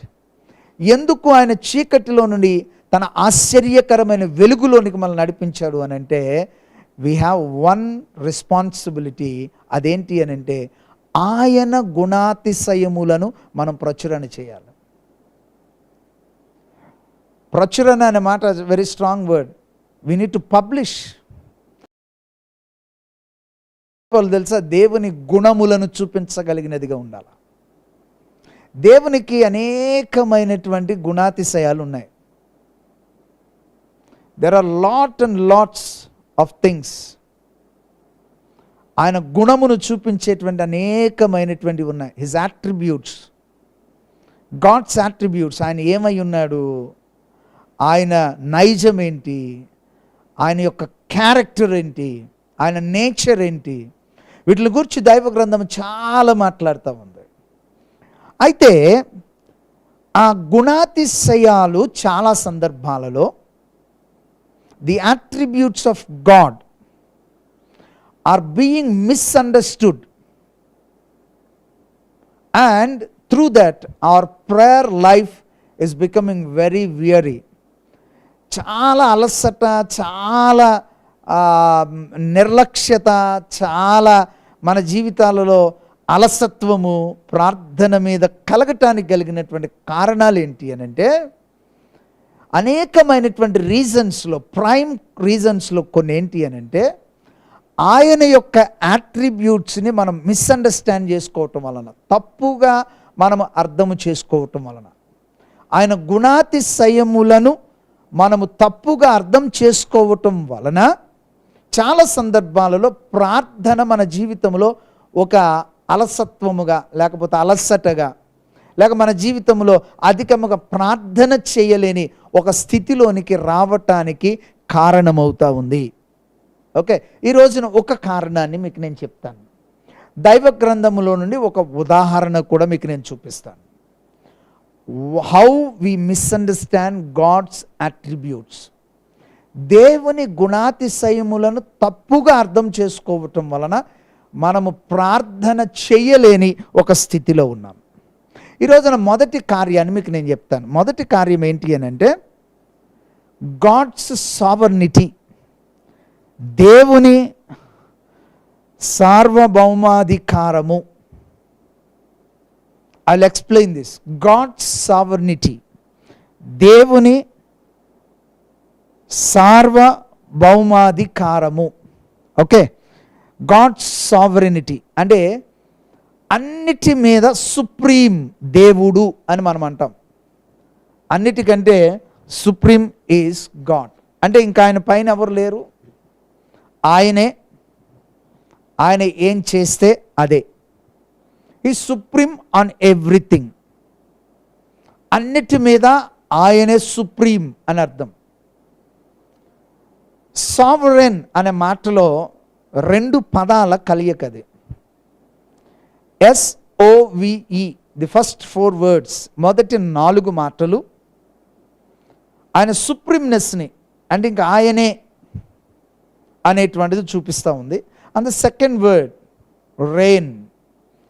ఎందుకు ఆయన చీకటిలో నుండి తన ఆశ్చర్యకరమైన వెలుగులోనికి మనల్ని నడిపించాడు అని అంటే, వీ హ్యావ్ వన్ రెస్పాన్సిబిలిటీ. అదేంటి అని అంటే, ఆయన గుణాతిశయములను మనం ప్రచురణ చేయాలి. ప్రచురణ అనే మాట very strong word. We need to publish. తెలుసా, దేవుని గుణములను చూపించగలిగినదిగా ఉండాలి. దేవునికి అనేకమైనటువంటి గుణాతిశయాలు ఉన్నాయి. There are lot and lots of things. ఆయన గుణమును చూపించేటువంటి అనేకమైనటువంటివి ఉన్నాయి. His attributes, God's attributes. ఆయన ఏమై ఉన్నాడు, ఆయన నైజం ఏంటి, ఆయన యొక్క క్యారెక్టర్ ఏంటి, ఆయన నేచర్ ఏంటి, వీటి గురించి దైవ గ్రంథం చాలా మాట్లాడుతూ ఉంది. అయితే ఆ గుణాతిశయాలు చాలా సందర్భాలలో the attributes of God are being misunderstood, and through that our prayer life is becoming very weary. చాలా అలసట, చాలా నిర్లక్ష్యత, చాలా మన జీవితాలలో అలసత్వము ప్రార్థన మీద కలగటానికి కలిగినటువంటి కారణాలు ఏంటి అని అంటే, అనేకమైనటువంటి రీజన్స్లో, ప్రైమ్ రీజన్స్లో కొన్ని ఏంటి అని అంటే, ఆయన యొక్క యాట్రిబ్యూట్స్ని మనం మిస్అండర్స్టాండ్ చేసుకోవటం వలన, తప్పుగా మనము అర్థము చేసుకోవటం వలన, ఆయన గుణాతిశయములను మనము తప్పుగా అర్థం చేసుకోవటం వలన చాలా సందర్భాలలో ప్రార్థన మన జీవితంలో ఒక అలసత్వముగా, లేకపోతే అలసటగా, లేక మన జీవితంలో అధికముగా ప్రార్థన చేయలేని ఒక స్థితిలోనికి రావటానికి కారణమవుతా ఉంది. ఓకే, ఈ రోజున ఒక కారణాన్ని మీకు నేను చెప్తాను. దైవ గ్రంథములో నుండి ఒక ఉదాహరణ కూడా మీకు నేను చూపిస్తాను. How we misunderstand God's attributes. దేవుని గుణాతిశయములను తప్పుగా అర్థం చేసుకోవటం వలన మనము ప్రార్థన చేయలేని ఒక స్థితిలో ఉన్నాం. ఈ రోజున మొదటి కార్యాన్ని మీకు నేను చెప్తాను. మొదటి కార్యం ఏంటి అని అంటే గాడ్స్ సావర్నిటీ, దేవుని సార్వభౌమాధికారము. I will explain this. God's sovereignty, దేవుని సార్వభౌమాధికారము. ఓకే, గాడ్స్ సావరెనిటీ అంటే అన్నిటి మీద సుప్రీం దేవుడు అని మనం అంటాం. అన్నిటికంటే సుప్రీం ఈజ్ గాడ్. అంటే ఇంకా ఆయన పైన ఎవరు లేరు, ఆయన ఏం చేస్తే అదే. ఈ సుప్రీం ఆన్ ఎవ్రీథింగ్, అన్నిటి మీద ఆయనే సుప్రీం అని అర్థం. సావరెన్ అనే మాటలో రెండు పదాల కలయికది. SOVE, ది ఫస్ట్ 4 words, మొదటి 4 మాటలు ఆయన సుప్రీంనెస్ని అంటే ఇంకా ఆయనే అనేటువంటిది చూపిస్తూ ఉంది. And the second word rain.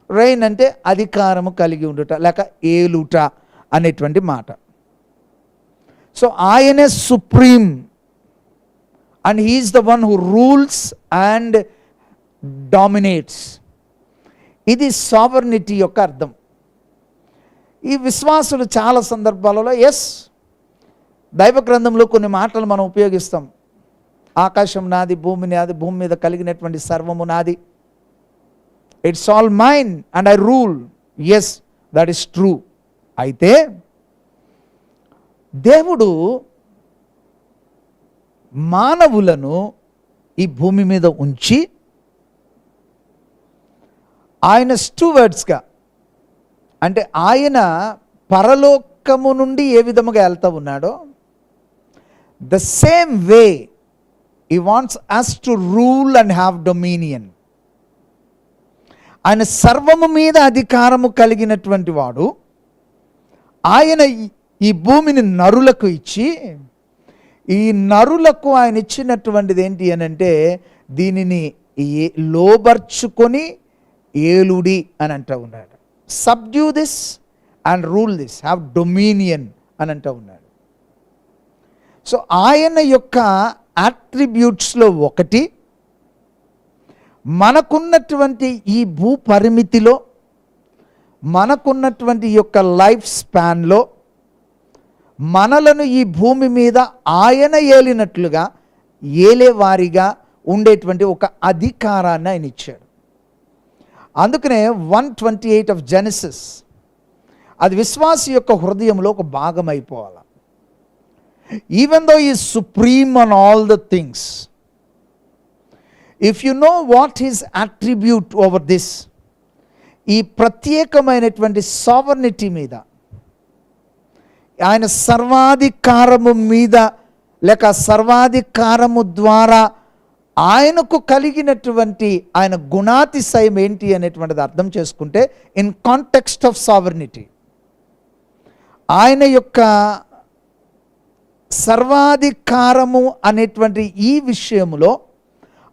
Rain అంటే అధికారము కలిగి ఉండుట లేక ఏలుట అనేటువంటి మాట. సో ఆయనే supreme and he is the one who rules and dominates. ఇది సావర్నిటీ యొక్క అర్థం. ఈ విశ్వాసులు చాలా సందర్భాలలో దైవ గ్రంథంలో కొన్ని మాటలు మనం ఉపయోగిస్తాం. ఆకాశం నాది, భూమి నాది, భూమి మీద కలిగినటువంటి సర్వము నాది. It's all mine and I rule. That is true. అయితే దేవుడు మానవులను ఈ భూమి మీద ఉంచి ఆయన స్టూవర్డ్స్గా, అంటే ఆయన పరలోకము నుండి ఏ విధముగా వెళ్తూ ఉన్నాడో the same way he wants us to rule and have dominion. ఆయన సర్వము మీద అధికారము కలిగినటువంటి వాడు. ఆయన ఈ భూమిని నరులకు ఇచ్చి, ఈ నరులకు ఆయన ఇచ్చినటువంటిది ఏంటి అని అంటే దీనిని లోబర్చుకొని ఏలుడి అని అంటూ ఉన్నాడు. Subdue this and rule this, have dominion అని అంటూ ఉన్నాడు. సో ఆయన యొక్క అట్రిబ్యూట్స్లో ఒకటి, మనకున్నటువంటి ఈ భూ పరిమితిలో, మనకున్నటువంటి యొక్క లైఫ్ స్పాన్లో మనలను ఈ భూమి మీద ఆయన ఏలినట్లుగా ఏలేవారిగా ఉండేటువంటి ఒక అధికారాన్ని ఆయన ఇచ్చాడు. అందుకనే 1:28 ఆఫ్ జెనసిస్ అది విశ్వాసి యొక్క హృదయంలో ఒక భాగం అయిపోవాలి. Even though he is supreme on all the things, if you know what his attribute over this, ఈ ప్రత్యేకమైనటువంటి సావర్నిటీ మీద, ఆయన సర్వాధికారము మీద లేక సర్వాధికారము ద్వారా ఆయనకు కలిగినటువంటి ఆయన గుణాతిశయం ఏంటి అనేటువంటిది అర్థం చేసుకుంటే, ఇన్ కాంటెక్స్ట్ ఆఫ్ సావర్నిటీ, ఆయన యొక్క సర్వాధికారము అనేటువంటి ఈ విషయంలో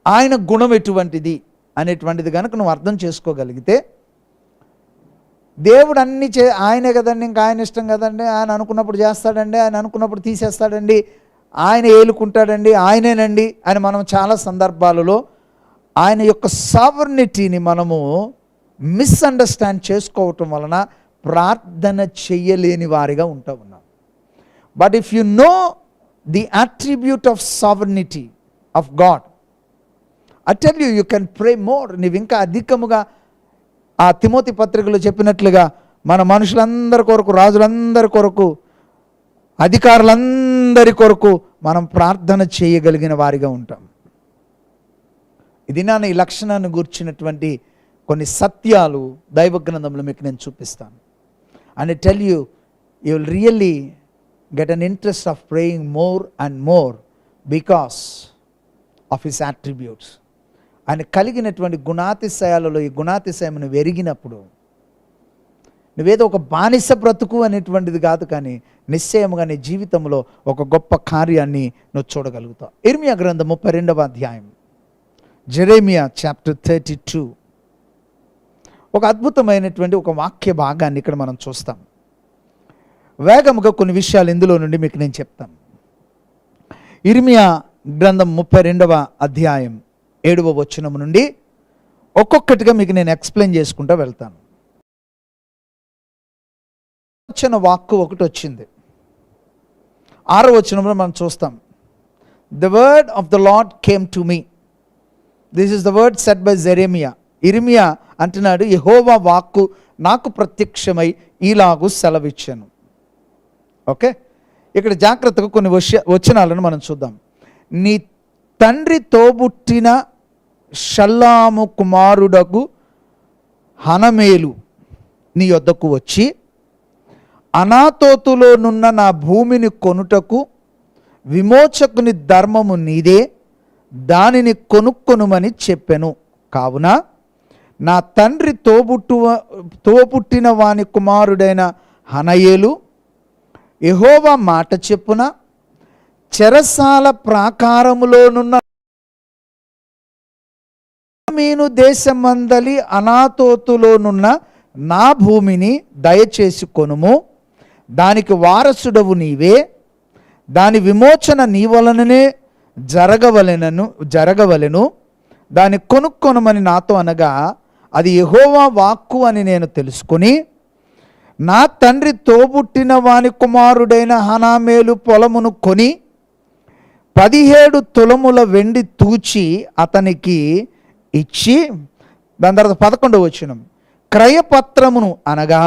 ఆయన గుణం ఎటువంటిది అనేటువంటిది కనుక నువ్వు అర్థం చేసుకోగలిగితే, దేవుడు అన్ని ఆయనే కదండి, ఇంకా ఆయన ఇష్టం కదండి, ఆయన అనుకున్నప్పుడు చేస్తాడండి, ఆయన అనుకున్నప్పుడు తీసేస్తాడండి, ఆయన ఏలుకుంటాడండి, ఆయనేనండి అని మనం చాలా సందర్భాలలో ఆయన యొక్క సావర్నిటీని మనము మిస్అండర్స్టాండ్ చేసుకోవటం వలన ప్రార్థన చెయ్యలేని వారిగా ఉంటా ఉన్నాం. But if you know the attribute of sovereignty of God, I tell you, you can pray more. నీవు ఇంకా అధికముగా ఆ తిమోతి పత్రికలో చెప్పినట్లుగా మన మనుషులందరి కొరకు, రాజులందరి కొరకు, అధికారులందరి కొరకు మనం ప్రార్థన చేయగలిగిన వారిగా ఉంటాం. ఇది నా ఈ లక్షణాన్ని గూర్చినటువంటి కొన్ని సత్యాలు దైవ గ్రంథంలో మీకు నేను చూపిస్తాను. And I tell you, you will really get an interest of praying more and more because of his attributes. ఆయన కలిగినటువంటి గుణాతిశయాలలో ఈ గుణాతిశయమును ఎరిగినప్పుడు నువ్వేదో ఒక బానిస బ్రతుకు అనేటువంటిది కాదు, కానీ నిశ్చయముగా నీ జీవితంలో ఒక గొప్ప కార్యాన్ని నువ్వు చూడగలుగుతావు. ఇర్మియా గ్రంథం 32వ అధ్యాయం, జెరెమియా చాప్టర్ 32, ఒక అద్భుతమైనటువంటి ఒక వాక్య భాగాన్ని ఇక్కడ మనం చూస్తాం. వేగముగా కొన్ని విషయాలు ఇందులో నుండి మీకు నేను చెప్తాను. ఇర్మియా గ్రంథం 32వ అధ్యాయం 7వ వచనం నుండి ఒక్కొక్కటిగా మీకు నేను ఎక్స్ప్లెయిన్ చేసుకుంటూ వెళ్తాను. వచ్చిన వాక్కు ఒకటి వచ్చింది. 6వ వచనంలో మనం చూస్తాం, the word of the lord came to me. This is the word set by Jeremiah. ఇర్మియా అంటున్నాడు, యెహోవా వాక్కు నాకు ప్రత్యక్షమై ఈలాగు సెలవిచ్చాను. ఓకే, ఇక్కడ జాగ్రత్తగా కొన్ని వచనాలను మనం చూద్దాం. నీ తండ్రి తోబుట్టిన షల్లాము కుమారుడకు హనమేలు నీ యొద్దకు వచ్చి, అనాతోతులోనున్న నా భూమిని కొనుటకు విమోచకుని ధర్మము నీదే, దానిని కొనుక్కొనుమని చెప్పెను. కావున నా తండ్రి తోబుట్టిన వాని కుమారుడైన హనయేలు యెహోవా మాట చెప్పున చెరసాల ప్రాకారములోనున్న మీను దేశమందలి అనాతోతులోనున్న నా భూమిని దయచేసి కొనుము, దానికి వారసుడవు నీవే, దాని విమోచన నీ వలననే జరగవలెను, దాన్ని కొనుక్కొనమని నాతో అనగా, అది యెహోవా వాక్కు అని నేను తెలుసుకుని, నా తండ్రి తోబుట్టిన వాని కుమారుడైన హనామేలు పొలమును కొని 17 తులముల వెండి తూచి అతనికి ఇచ్చి, దాని తర్వాత 11వ వచనం, క్రయపత్రమును అనగా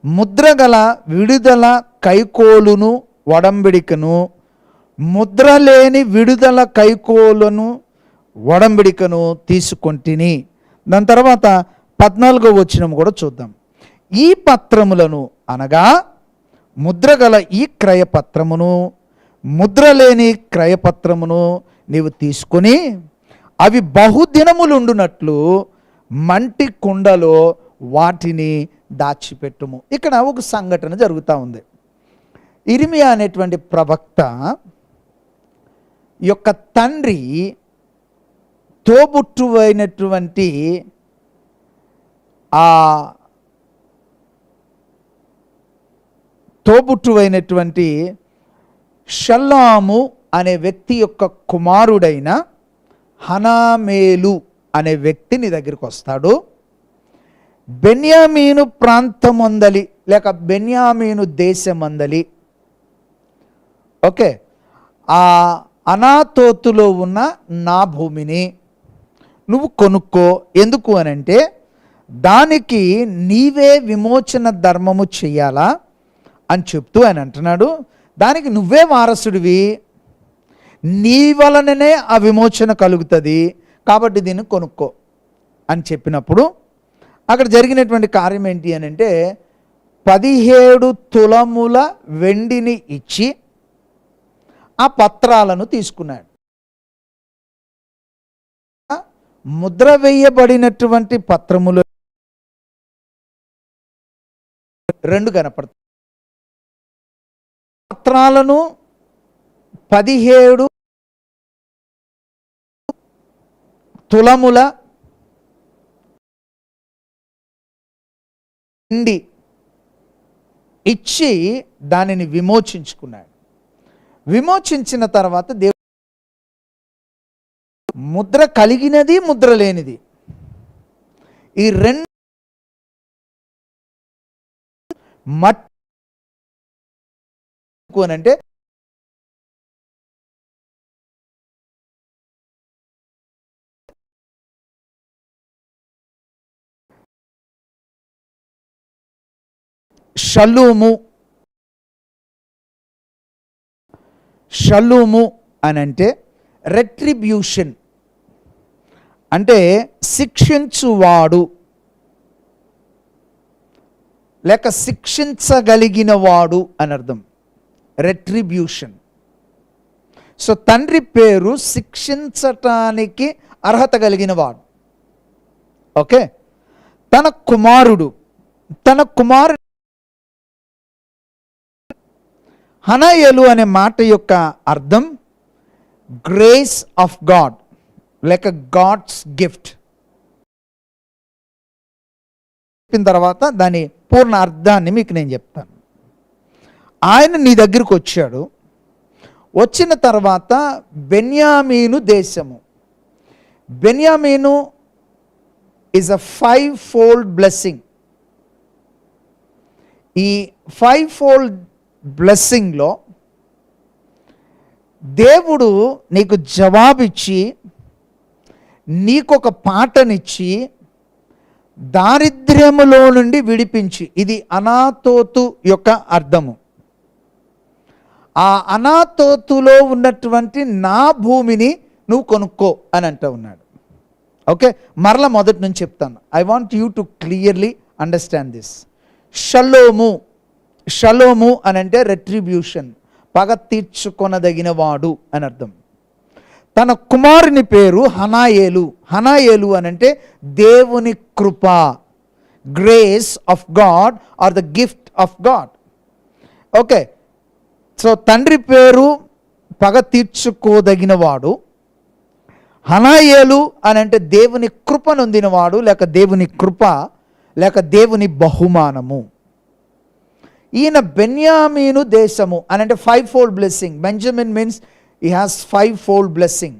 ముద్రగల విడుదల కైకోలును ఒడంబడికను, ముద్ర లేని విడుదల కైకోలును ఒడంబడికను తీసుకొంటిని. దాని తర్వాత 14వ వచనం కూడా చూద్దాం. ఈ పత్రములను అనగా ముద్రగల ఈ క్రయపత్రమును, ముద్ర లేని క్రయపత్రమును నీవు తీసుకొని అవి బహుదినములుండునట్లు మంటి కుండలో వాటిని దాచిపెట్టుము. ఇక్కడ ఒక సంఘటన జరుగుతూ ఉంది. ఇర్మియా అనేటువంటి ప్రవక్త యొక్క తండ్రి తోబుట్టువైనటువంటి ఆ తోబుట్టువైనటువంటి షల్లాము అనే వ్యక్తి యొక్క కుమారుడైన హనామేలు అనే వ్యక్తిని దగ్గరికి వస్తాడు. బెన్యామీను ప్రాంతమందలి లేక బెన్యామీను దేశమందలి, ఓకే, ఆ అనాతోతులో ఉన్న నా భూమిని నువ్వు కొనుక్కో. ఎందుకు అనంటే దానికి నీవే విమోచన ధర్మము చెయ్యాలా అని చెప్తూ ఆయన అంటున్నాడు, దానికి నువ్వే వారసుడివి, నీ వలననే ఆ విమోచన కలుగుతుంది, కాబట్టి దీన్ని కొనుక్కో అని చెప్పినప్పుడు అక్కడ జరిగినటువంటి కార్యం ఏంటి అని అంటే 17 తులముల వెండిని ఇచ్చి ఆ పత్రాలను తీసుకున్నాడు. ముద్ర వేయబడినటువంటి పత్రములు 2 కనపడతాయి. పత్రాలను 17 తులముల వెండి ఇచ్చి దానిని విమోచించుకున్నాడు. విమోచించిన తర్వాత దేవుడు ముద్ర కలిగినది, ముద్ర లేనిది, ఈ 2 అంటే షల్లూము అని అంటే రెట్రిబ్యూషన్, అంటే శిక్షించువాడు లేక శిక్షించగలిగిన వాడు అని అర్థం. రెట్రిబ్యూషన్. సో తండ్రి పేరు శిక్షించటానికి అర్హత కలిగిన వాడు. ఓకే. తన కుమారుడు హనయేలు అనే మాట యొక్క అర్థం గ్రేస్ ఆఫ్ గాడ్ లేక గాడ్స్ గిఫ్ట్. చెప్పిన తర్వాత దాని పూర్ణ అర్థాన్ని మీకు నేను చెప్తాను. ఆయన నీ దగ్గరికి వచ్చాడు. వచ్చిన తర్వాత బెన్యామీను దేశము. బెన్యామీను ఈజ్ అ 5-fold బ్లెస్సింగ్. ఈ 5-fold బ్లెస్సింగ్లో దేవుడు నీకు జవాబిచ్చి నీకొక పాటనిచ్చి దారిద్ర్యములో నుండి విడిపించి, ఇది అనాతోతు యొక్క అర్థము. ఆ అనాతోతులో ఉన్నటువంటి నా భూమిని నువ్వు కొనుక్కో అని అంటూ ఉన్నాడు. ఓకే, మరలా మొదటి నుంచి చెప్తాను. I want you to clearly understand this. షలోము అని అంటే రెట్రిబ్యూషన్, పగ తీర్చుకొనదగిన వాడు అని అర్థం. తన కుమారుని పేరు హనాయేలు అని అంటే దేవుని కృప, grace of God or the gift of God. Okay, so తండ్రి పేరు పగ తీర్చుకోదగిన వాడు. హనాయేలు అని అంటే దేవుని కృప నొందినవాడు, లేక దేవుని కృప, లేక దేవుని బహుమానము. ఈయన బెన్యామీను దేశము అని అంటే 5-fold blessing. Benjamin means he has 5-fold blessing,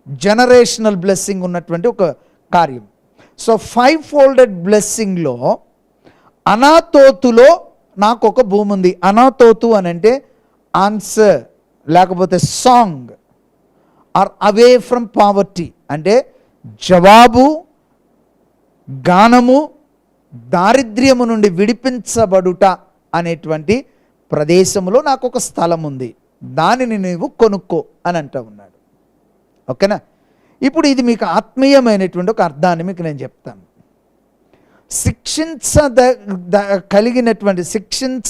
generational blessing ఉన్నటువంటి ఒక కార్యం. సో 5-folded బ్లెస్సింగ్లో అనాతోతులో నాకు ఒక భూమి ఉంది. అనాతోతు అని అంటే ఆన్సర్ లేకపోతే song or away from poverty, అంటే జవాబు, గానము, దారిద్ర్యము నుండి విడిపించబడుట అనేటువంటి ప్రదేశంలో నాకు ఒక స్థలం ఉంది, దానిని నీవు కొనుక్కో అని అంటూ ఉన్నాడు. ఓకేనా. ఇప్పుడు ఇది మీకు ఆత్మీయమైనటువంటి ఒక అర్థాన్ని మీకు నేను చెప్తాను.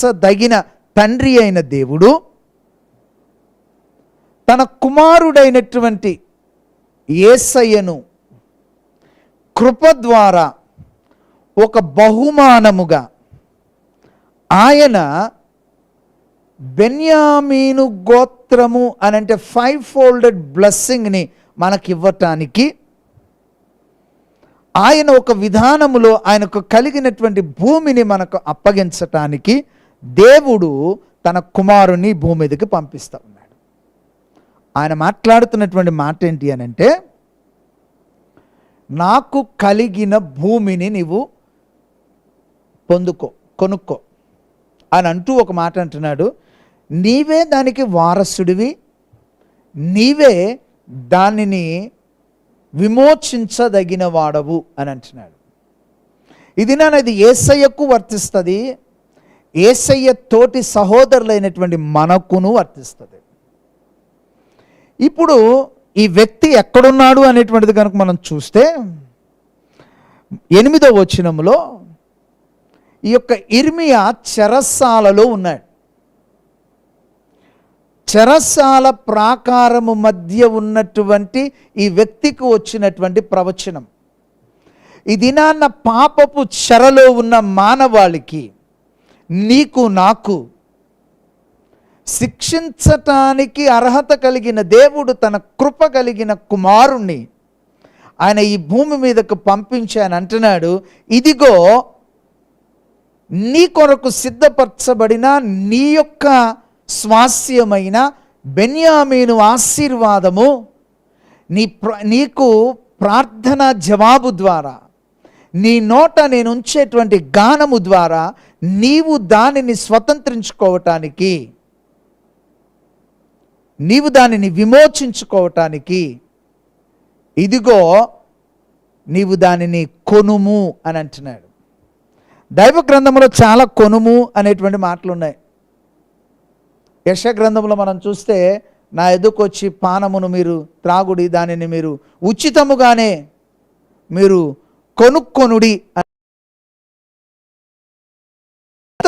శిక్షించదగిన తండ్రి అయిన దేవుడు తన కుమారుడైనటువంటి యేసయ్యను కృప ద్వారా ఒక బహుమానముగా ఆయన బెన్యామీను గోత్రము అని అంటే 5-folded బ్లెస్సింగ్ని మనకివ్వటానికి, ఆయన ఒక విధానములో ఆయనకు కలిగినటువంటి భూమిని మనకు అప్పగించటానికి దేవుడు తన కుమారుని భూమి మీదకి పంపిస్తూ ఉన్నాడు. ఆయన మాట్లాడుతున్నటువంటి మాట ఏంటి అని అంటే, నాకు కలిగిన భూమిని నీవు కొనుక్కో అని అంటూ ఒక మాట అంటున్నాడు. నీవే దానికి వారసుడివి, నీవే దానిని విమోచించదగిన వాడవు అని అంటున్నాడు. ఇది నాది యేసయ్యకు వర్తిస్తుంది, యేసయ్య తోటి సహోదరులైనటువంటి మనకును వర్తిస్తుంది. ఇప్పుడు ఈ వ్యక్తి ఎక్కడున్నాడు అనేటువంటిది కనుక మనం చూస్తే 8వ వచనంలో ఈ యొక్క ఇర్మియా చెరసాలలో ఉన్నాడు. చెరసాల ప్రాకారము మధ్య ఉన్నటువంటి ఈ వ్యక్తికి వచ్చినటువంటి ప్రవచనం. ఈ దినాన్న పాపపు చెరలో ఉన్న మానవాళికి, నీకు నాకు శిక్షించటానికి అర్హత కలిగిన దేవుడు తన కృప కలిగిన కుమారుణ్ణి ఆయన ఈ భూమి మీదకు పంపించాను అంటున్నాడు. ఇదిగో నీ కొరకు సిద్ధపరచబడిన నీ యొక్క స్వాస్యమైన బెన్యామీను ఆశీర్వాదము నీకు ప్రార్థన జవాబు ద్వారా, నీ నోట నేను ఉంచేటువంటి గానము ద్వారా నీవు దానిని స్వతంత్రించుకోవటానికి, నీవు దానిని విమోచించుకోవటానికి, ఇదిగో నీవు దానిని కొనుము అని అంటున్నాడు. దైవ గ్రంథంలో చాలా కొనుము అనేటువంటి మాటలు ఉన్నాయి. యెషయా గ్రంథంలో మనం చూస్తే, నా ఎదుకొచ్చి పానమును మీరు త్రాగుడి, దానిని మీరు ఉచితముగానే మీరు కొనుక్కొనుడి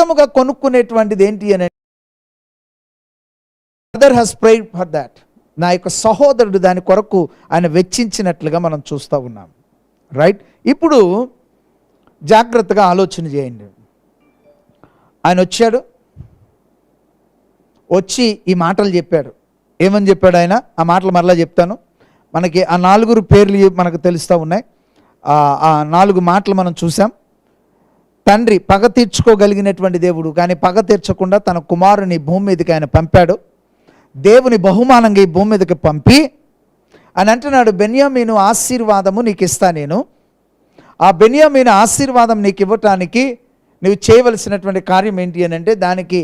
ఉచితముగా కొనుక్కునేటువంటిది ఏంటి అని, mother has prayed for that. నా యొక్క సహోదరుడు దాని కొరకు ఆయన వెచ్చించినట్లుగా మనం చూస్తూ ఉన్నాం. రైట్? ఇప్పుడు జాగ్రత్తగా ఆలోచన చేయండి. ఆయన వచ్చి ఈ మాటలు చెప్పాడు. ఏమని చెప్పాడు ఆయన? ఆ మాటలు మరలా చెప్తాను. మనకి ఆ 4 పేర్లు మనకు తెలుస్తూ ఉన్నాయి. ఆ 4 మాటలు మనం చూసాం. తండ్రి పగ తీర్చుకోగలిగినటువంటి దేవుడు, కానీ పగ తీర్చకుండా తన కుమారుని భూమి మీదకి ఆయన పంపాడు. దేవుని బహుమానంగా ఈ భూమి మీదకి పంపి అని అంటున్నాడు, బెన్యామీను ఆశీర్వాదము నీకు ఇస్తా నేను. ఆ బెన్యామీను ఆశీర్వాదం నీకు ఇవ్వటానికి నువ్వు చేయవలసినటువంటి కార్యం ఏంటి అని అంటే, దానికి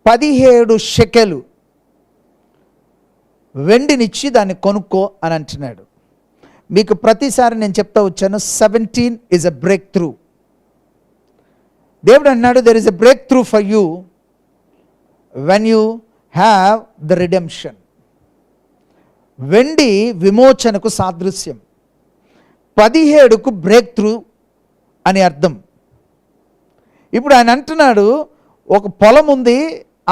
17 షెకెలు వెండినిచ్చి దాన్ని కొనుక్కో అని అంటున్నాడు. మీకు ప్రతిసారి నేను చెప్తా వచ్చాను, 17 ఈజ్ అ బ్రేక్ త్రూ. దేవుడు అన్నాడు, there is a break through for you when you have the redemption. వెండి విమోచనకు సాదృశ్యం, 17కు బ్రేక్ త్రూ అని అర్థం. ఇప్పుడు ఆయన అంటున్నాడు, ఒక పొలం ఉంది,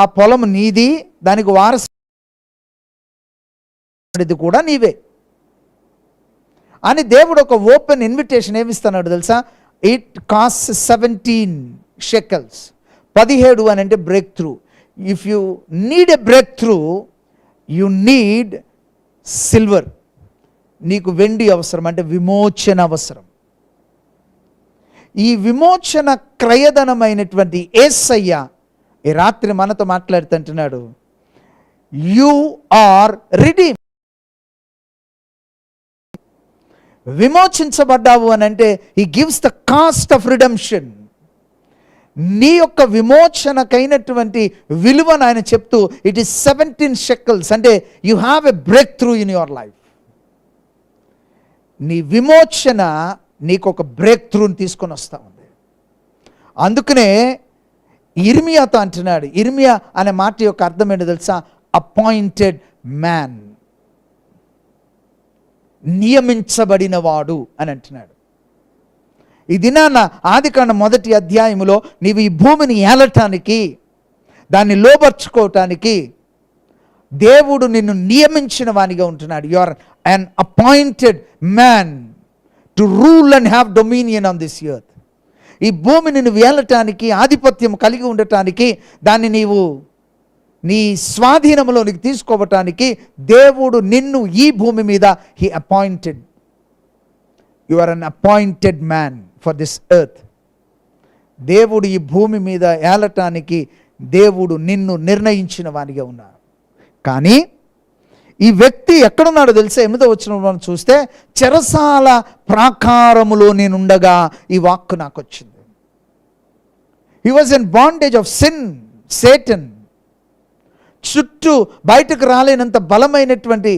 ఆ పొలం నీది, దానికి వారసు కూడా నీవే అని దేవుడు ఒక ఓపెన్ ఇన్విటేషన్ ఏమిస్తున్నాడు తెలుసా? It cost 17 షెకల్స్. 17 అని అంటే break through. If you need a break through, you need silver. నీకు వెండి అవసరం, అంటే విమోచన అవసరం. ఈ విమోచన క్రయధనమైనటువంటి యేసయ్య ఈ రాత్రి మనతో మాట్లాడుతుంటున్నాడు, యు ఆర్ రిడీమ్. విమోచించబడ్డావు అని అంటే he gives the cost of redemption. నీ యొక్క విమోచనకైనటువంటి విలువను ఆయన చెప్తూ, ఇట్ ఈస్ 17 షెకల్స్, అంటే you have a break through in your life. నీ విమోచన నీకు ఒక బ్రేక్ త్రూని తీసుకొని వస్తూ ఉంది. అందుకనే ఇర్మియాతో అంటున్నాడు, ఇర్మియా అనే మాట యొక్క అర్థం ఏంటో తెలుసా? అపాయింటెడ్ మ్యాన్, నియమించబడినవాడు అని అంటున్నాడు. ఈ దినాన ఆదికాండం 1వ అధ్యాయములో నీవు ఈ భూమిని ఏలటానికి, దాన్ని లోబర్చుకోవటానికి దేవుడు నిన్ను నియమించిన వానిగా ఉంటున్నాడు. You are an appointed man to rule and have dominion on this earth. ఈ భూమిని నువ్వు ఏలటానికి, ఆధిపత్యం కలిగి ఉండటానికి, దాన్ని నీవు నీ స్వాధీనంలోనికి తీసుకోవటానికి దేవుడు నిన్ను ఈ భూమి మీద he appointed. You are an appointed man for this earth. దేవుడు ఈ భూమి మీద ఏలటానికి దేవుడు నిన్ను నిర్ణయించిన వానిగా ఉన్నారు. కానీ ఈ వ్యక్తి ఎక్కడున్నాడో తెలుసా? 8వ వచనం మనం చూస్తే, చెరసాల ప్రాకారములో నేనుండగా ఈ వాక్కు నాకు వచ్చింది. He was in bondage of sin, Satan. చుట్టూ బయటకు రాలేనంత బలమైనటువంటి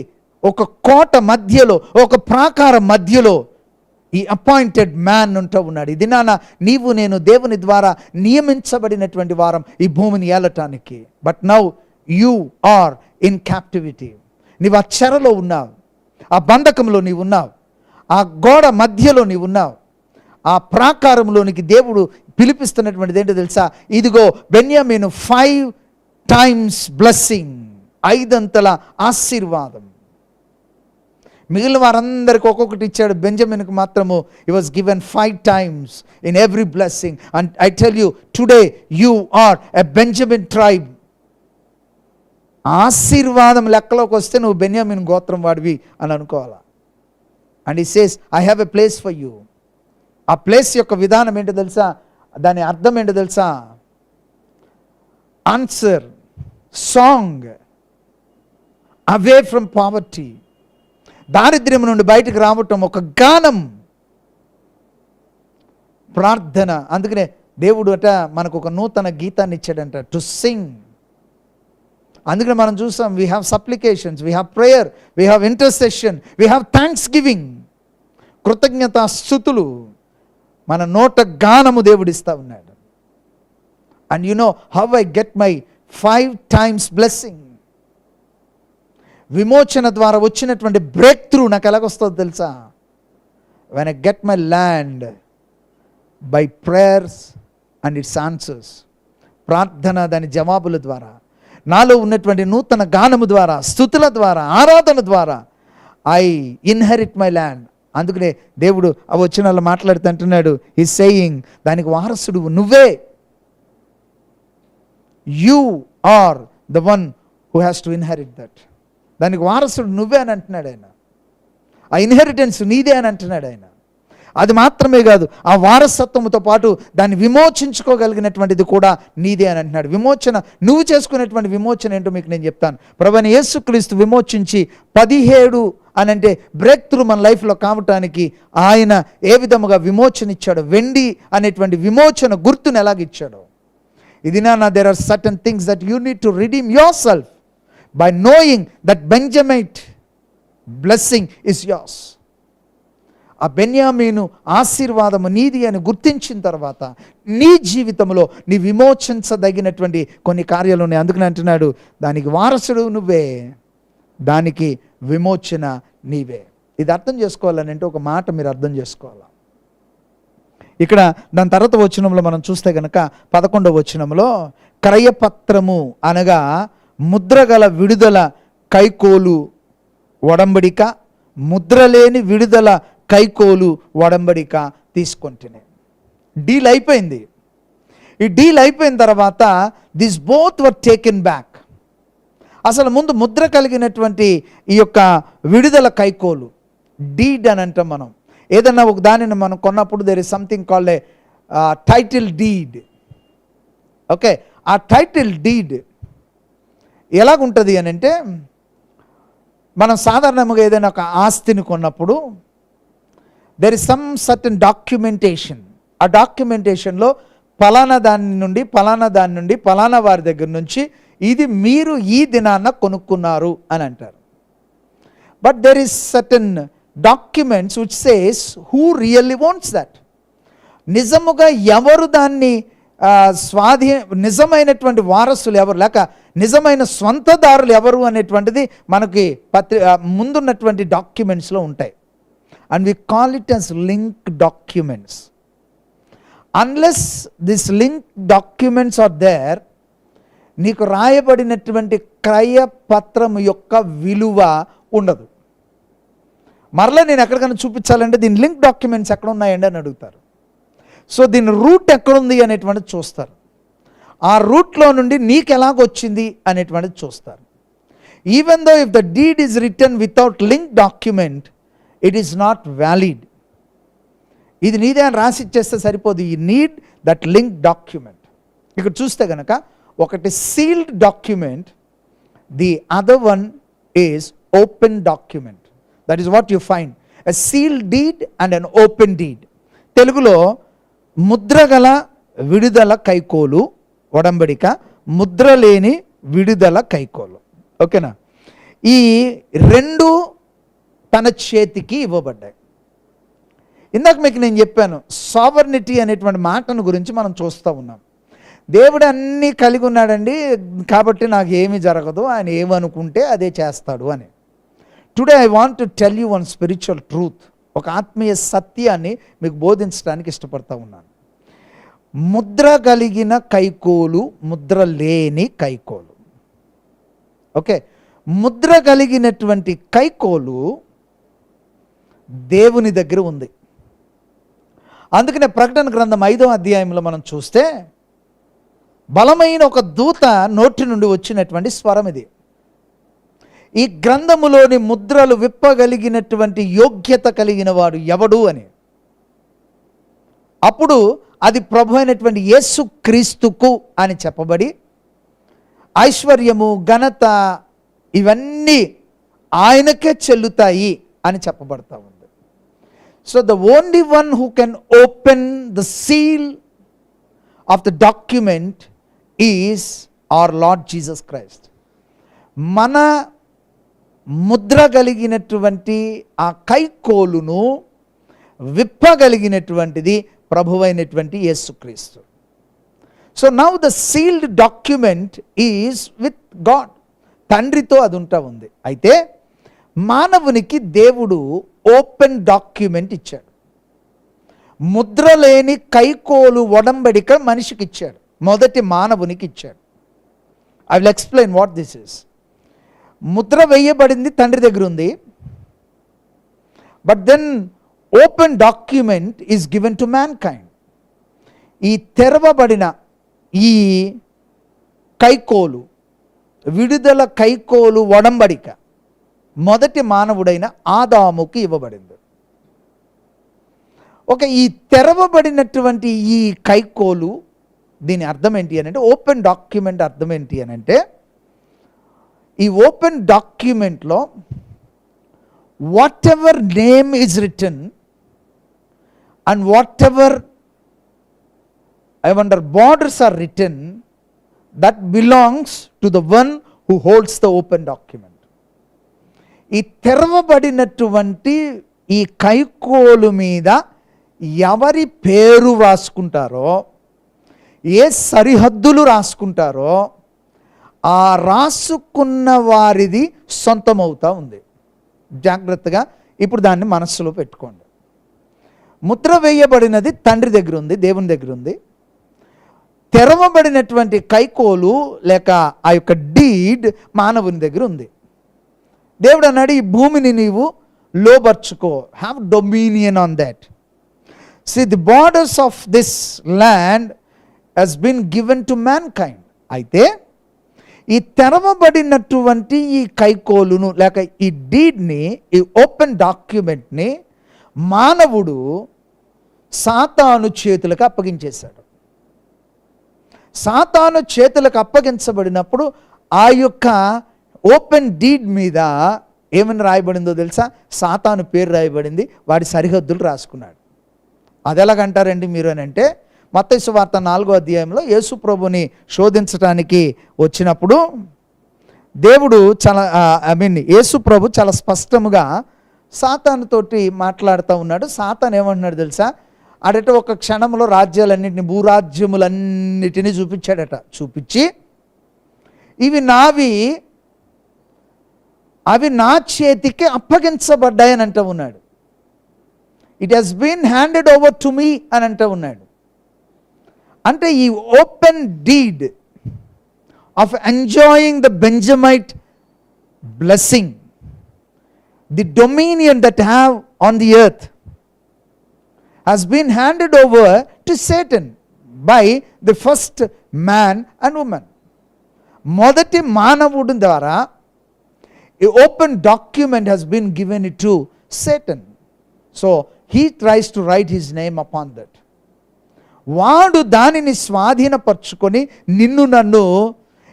ఒక కోట మధ్యలో, ఒక ప్రాకారం మధ్యలో ఈ అపాయింటెడ్ మ్యాన్ ఉంటూ ఉన్నాడు. ఇది నీవు నేను దేవుని ద్వారా నియమించబడినటువంటి వారం ఈ భూమిని ఏలటానికి. But now you are in captivity. నీవు ఆ చెరలో ఉన్నావు, ఆ బంధకంలో నీవు ఉన్నావు, ఆ గోడ మధ్యలో నీవు ఉన్నావు. ఆ ప్రాకారంలోనికి దేవుడు పిలిపిస్తున్నటువంటిది ఏంటో తెలుసా? ఇదిగో బెన్యామీను 5 times బ్లెస్సింగ్, 5 అంతల ఆశీర్వాదం. మిగిలిన వారందరికి ఒక్కొక్కటి ఇచ్చాడు, బెంజమిన్కి మాత్రము he was given 5 times in every blessing. And I tell you today, you are a Benjamin tribe. ఆశీర్వాదం లెక్కలోకి వస్తే నువ్వు బెన్యామిన్ గోత్రం వాడివి అని అనుకోవాలా. And he says, I have a place for you. ఆ ప్లేస్ యొక్క విధానం ఏంటో తెలుసా? దాని అర్థం ఏంటో తెలుసా? Answer, song, away from poverty. దారిద్ర్యం నుండి బయటకు రావటం, ఒక గానం, ప్రార్థన. అందుకనే దేవుడు మనకు ఒక నూతన గీతాన్ని ఇచ్చాడంట, టు సింగ్. అందుకనే మనం చూసాం, we have supplications, we have prayer, we have intercession, we have thanks giving. కృతజ్ఞతా స్తుతులు, మన నోట గానము దేవుడిస్తూ ఉన్నాడు. And you know how I get my 5 times blessing. విమోచన ద్వారా వచ్చినటువంటి బ్రేక్ త్రూ నాకు ఎలాగొస్తుందో తెలుసా? When I get my land by prayers and it's answers. ప్రార్థన దాని జవాబుల ద్వారా, నాలో ఉన్నటువంటి నూతన గానము ద్వారా, స్తుతుల ద్వారా, ఆరాధన ద్వారా ఐ ఇన్హెరిట్ మై ల్యాండ్. అందుకనే దేవుడు ఆ వచనాల్లో మాట్లాడుతుంటున్నాడు, ఈ సేయింగ్, దానికి వారసుడు నువ్వే. You are the one who has to inherit that. దానికి వారసుడు నువ్వే అని అంటున్నాడు ఆయన. ఆ ఇన్హెరిటెన్స్ నీదే అని అంటున్నాడు ఆయన. అది మాత్రమే కాదు, ఆ వారసత్వంతో పాటు దాన్ని విమోచించుకోగలిగినటువంటిది కూడా నీదే అని అంటున్నాడు. విమోచన, నువ్వు చేసుకునేటువంటి విమోచన ఏంటో మీకు నేను చెప్తాను. ప్రభువైన యేసుక్రీస్తు విమోచించి 17 అని అంటే బ్రేక్ త్రూ మన లైఫ్లో కావటానికి ఆయన ఏ విధముగా విమోచన ఇచ్చాడో, వెండి అనేటువంటి విమోచన గుర్తును ఎలాగిచ్చాడో. ఇది నా there are certain things that you need to redeem yourself by knowing that Benjamite blessing is yours. ఆ బెన్యామీను ఆశీర్వాదము నీది అని గుర్తించిన తర్వాత నీ జీవితంలో నీ విమోచించదగినటువంటి కొన్ని కార్యాలు ఉన్నాయి. అందుకని అంటున్నాడు, దానికి వారసుడు నువ్వే, దానికి విమోచన నీవే. ఇది అర్థం చేసుకోవాలని అంటే ఒక మాట మీరు అర్థం చేసుకోవాలి. ఇక్కడ దాని తర్వాత వచనంలో మనం చూస్తే కనుక 11వ వచనంలో క్రయపత్రము అనగా ముద్రగల విడుదల కైకోలు ఒడంబడిక, ముద్రలేని విడుదల కైకోలు ఒడంబడిక తీసుకుంటేనే డీల్ అయిపోయింది. ఈ డీల్ అయిపోయిన తర్వాత this both were taken back. అసలు ముందు ముద్ర కలిగినటువంటి ఈ యొక్క విడుదల కైకోలు, డీడ్ అని అంటాం మనం. ఏదన్నా ఒక దానిని మనం కొన్నప్పుడు there is something called a title deed. Okay, ఆ టైటిల్ డీడ్ ఎలాగుంటుంది అని అంటే, మనం సాధారణంగా ఏదైనా ఒక ఆస్తిని కొన్నప్పుడు there is some certain documentation. ఆ డాక్యుమెంటేషన్లో పలానా దాని నుండి పలానా వారి దగ్గర నుంచి ఇది మీరు ఈ దినాన్న కొనుక్కున్నారు అని అంటారు. But there is certain documents which says who really wants that. నిజముగా ఎవరు దాన్ని నిజమైనటువంటి వారసులు ఎవరు, లేక నిజమైన స్వంతదారులు ఎవరు అనేటువంటిది మనకి ముందున్నటువంటి డాక్యుమెంట్స్లో ఉంటాయి. And we call it as link documents. Unless this link documents are there, నీకు రాయబడినటువంటి క్రయపత్రం యొక్క విలువ ఉండదు. మరలా నేను ఎక్కడికైనా చూపించాలంటే దీని లింక్ డాక్యుమెంట్స్ ఎక్కడ ఉన్నాయండి అని అడుగుతారు. సో దీని రూట్ ఎక్కడుంది అనేటువంటిది చూస్తారు. ఆ రూట్లో నుండి నీకు ఎలాగొచ్చింది అనేటువంటిది చూస్తారు. Even though if the deed is return without link document, it is not valid. ఇది నీదే అని రాసి ఇచ్చేస్తే సరిపోదు. You need that link document. ఇక్కడ చూస్తే కనుక ఒకటి sealed document, the other one is open document. That is what you find, a sealed deed and an open deed. తెలుగులో ముద్రగల విడుదల కైకోలు ఒడంబడిక, ముద్ర లేని విడుదల కైకోలు. ఓకేనా? ఈ రెండు తన చేతికి ఇవ్వబడ్డాయి. ఇందాక మీకు నేను చెప్పాను, సావర్నిటీ అనేటువంటి మాటను గురించి మనం చూస్తూ ఉన్నాం. దేవుడు అన్నీ కలిగి ఉన్నాడండి, కాబట్టి నాకు ఏమీ జరగదు, ఆయన ఏమనుకుంటే అదే చేస్తాడు అని. Today I want to tell you one spiritual truth. ఒక ఆత్మీయ సత్యాన్ని మీకు బోధించడానికి ఇష్టపడతా ఉన్నాను. ముద్ర కలిగిన కైకోలు, ముద్ర లేని కైకోలు. ఓకే, ముద్ర కలిగినటువంటి కైకోలు దేవుని దగ్గర ఉంది. అందుకనే ప్రకటన గ్రంథం 5వ అధ్యాయంలో మనం చూస్తే బలమైన ఒక దూత నోటి నుండి వచ్చినటువంటి స్వరం ఇది. ఈ గ్రంథములోని ముద్రలు విప్పగలిగినటువంటి యోగ్యత కలిగిన వాడు ఎవడు అని. అప్పుడు అది ప్రభు అయినటువంటి యేసుక్రీస్తుకు అని చెప్పబడి, ఐశ్వర్యము, ఘనత ఇవన్నీ ఆయనకే చెల్లుతాయి అని చెప్పబడతా ఉంది. So the only one who can open the seal of the document is our Lord Jesus Christ. మన ముద్ర కలిగినటువంటి ఆ కైకోలును విప్పగలిగినటువంటిది ప్రభువైనటువంటి యేసుక్రీస్తు. So now the sealed document is with God. తండ్రితో అది ఉంటా ఉంది. అయితే మానవునికి దేవుడు ఓపెన్ డాక్యుమెంట్ ఇచ్చాడు. ముద్ర లేని కైకోలు ఒడంబడిక మనిషికి ఇచ్చాడు. మొదటి మానవునికి ఇచ్చాడు. I will explain what this is. ముద్ర వేయబడింది తండ్రి దగ్గర ఉంది, but then open document is given to mankind. ఈ తెరవబడిన ఈ కైకోలు, విడుదల కైకోలు ఒడంబడిక మొదటి మానవుడైన ఆదాముకి ఇవ్వబడింది. ఈ తెరవబడినటువంటి ఈ కైకోలు, దీని అర్థం ఏంటి అని అంటే, ఓపెన్ డాక్యుమెంట్ అర్థం ఏంటి అని అంటే, ఈ ఓపెన్ డాక్యుమెంట్లో whatever name is written and whatever borders are written, that belongs to the one who holds the open document. ఈ తెరవబడినటువంటి ఈ కైకోలు మీద ఎవరి పేరు రాసుకుంటారో, ఏ సరిహద్దులు రాసుకుంటారో, ఆ రాసుకున్న వారిది సొంతమవుతా ఉంది. జాగ్రత్తగా ఇప్పుడు దాన్ని మనస్సులో పెట్టుకోండి. ముద్ర వేయబడినది తండ్రి దగ్గర ఉంది, దేవుని దగ్గర ఉంది. తెరవబడినటువంటి కైకోలు లేక ఆ యొక్క డీడ్ మానవుని దగ్గర ఉంది. దేవుడు అన్నాడు, ఈ భూమిని నీవు లోబర్చుకో, have dominion on that. See, the borders of this land has been given to mankind. అయితే ఈ తెరవబడినటువంటి ఈ కైకోలును లేక ఈ డీడ్ని, ఈ ఓపెన్ డాక్యుమెంట్ని మానవుడు సాతాను చేతులకు అప్పగించేశాడు. సాతాను చేతులకు అప్పగించబడినప్పుడు ఆ యొక్క ఓపెన్ డీడ్ మీద ఏమని రాయబడిందో తెలుసా? సాతాను పేరు రాయబడింది, వాడి సరిహద్దులు రాసుకున్నాడు. అది ఎలాగంటారండి మీరు అని అంటే, మత్తయి సువార్త 4వ అధ్యాయంలో యేసు ప్రభుని శోధించడానికి వచ్చినప్పుడు దేవుడు యేసు ప్రభు చాలా స్పష్టముగా సాతానుతోటి మాట్లాడుతూ ఉన్నాడు. సాతాను ఏమంటున్నాడు తెలుసా? అడట ఒక క్షణంలో రాజ్యాలన్నింటినీ, భూరాజ్యములన్నిటినీ చూపించాడట. చూపించి ఇవి నావి, అవి నా చేతికి అప్పగించబడ్డాయని అంటూ ఉన్నాడు. It has been handed over to me అని అంటూ ఉన్నాడు. అంటే ఈ open deed of enjoying the Benjamite blessing, the dominion that have on the earth has been handed over to Satan by the first man and woman. మొదటి మానవుడి ద్వారా a open document has been given to Satan. So he tries to write his name upon that. వాడు దానిని స్వాధీనపరచుకొని నిన్ను నన్ను,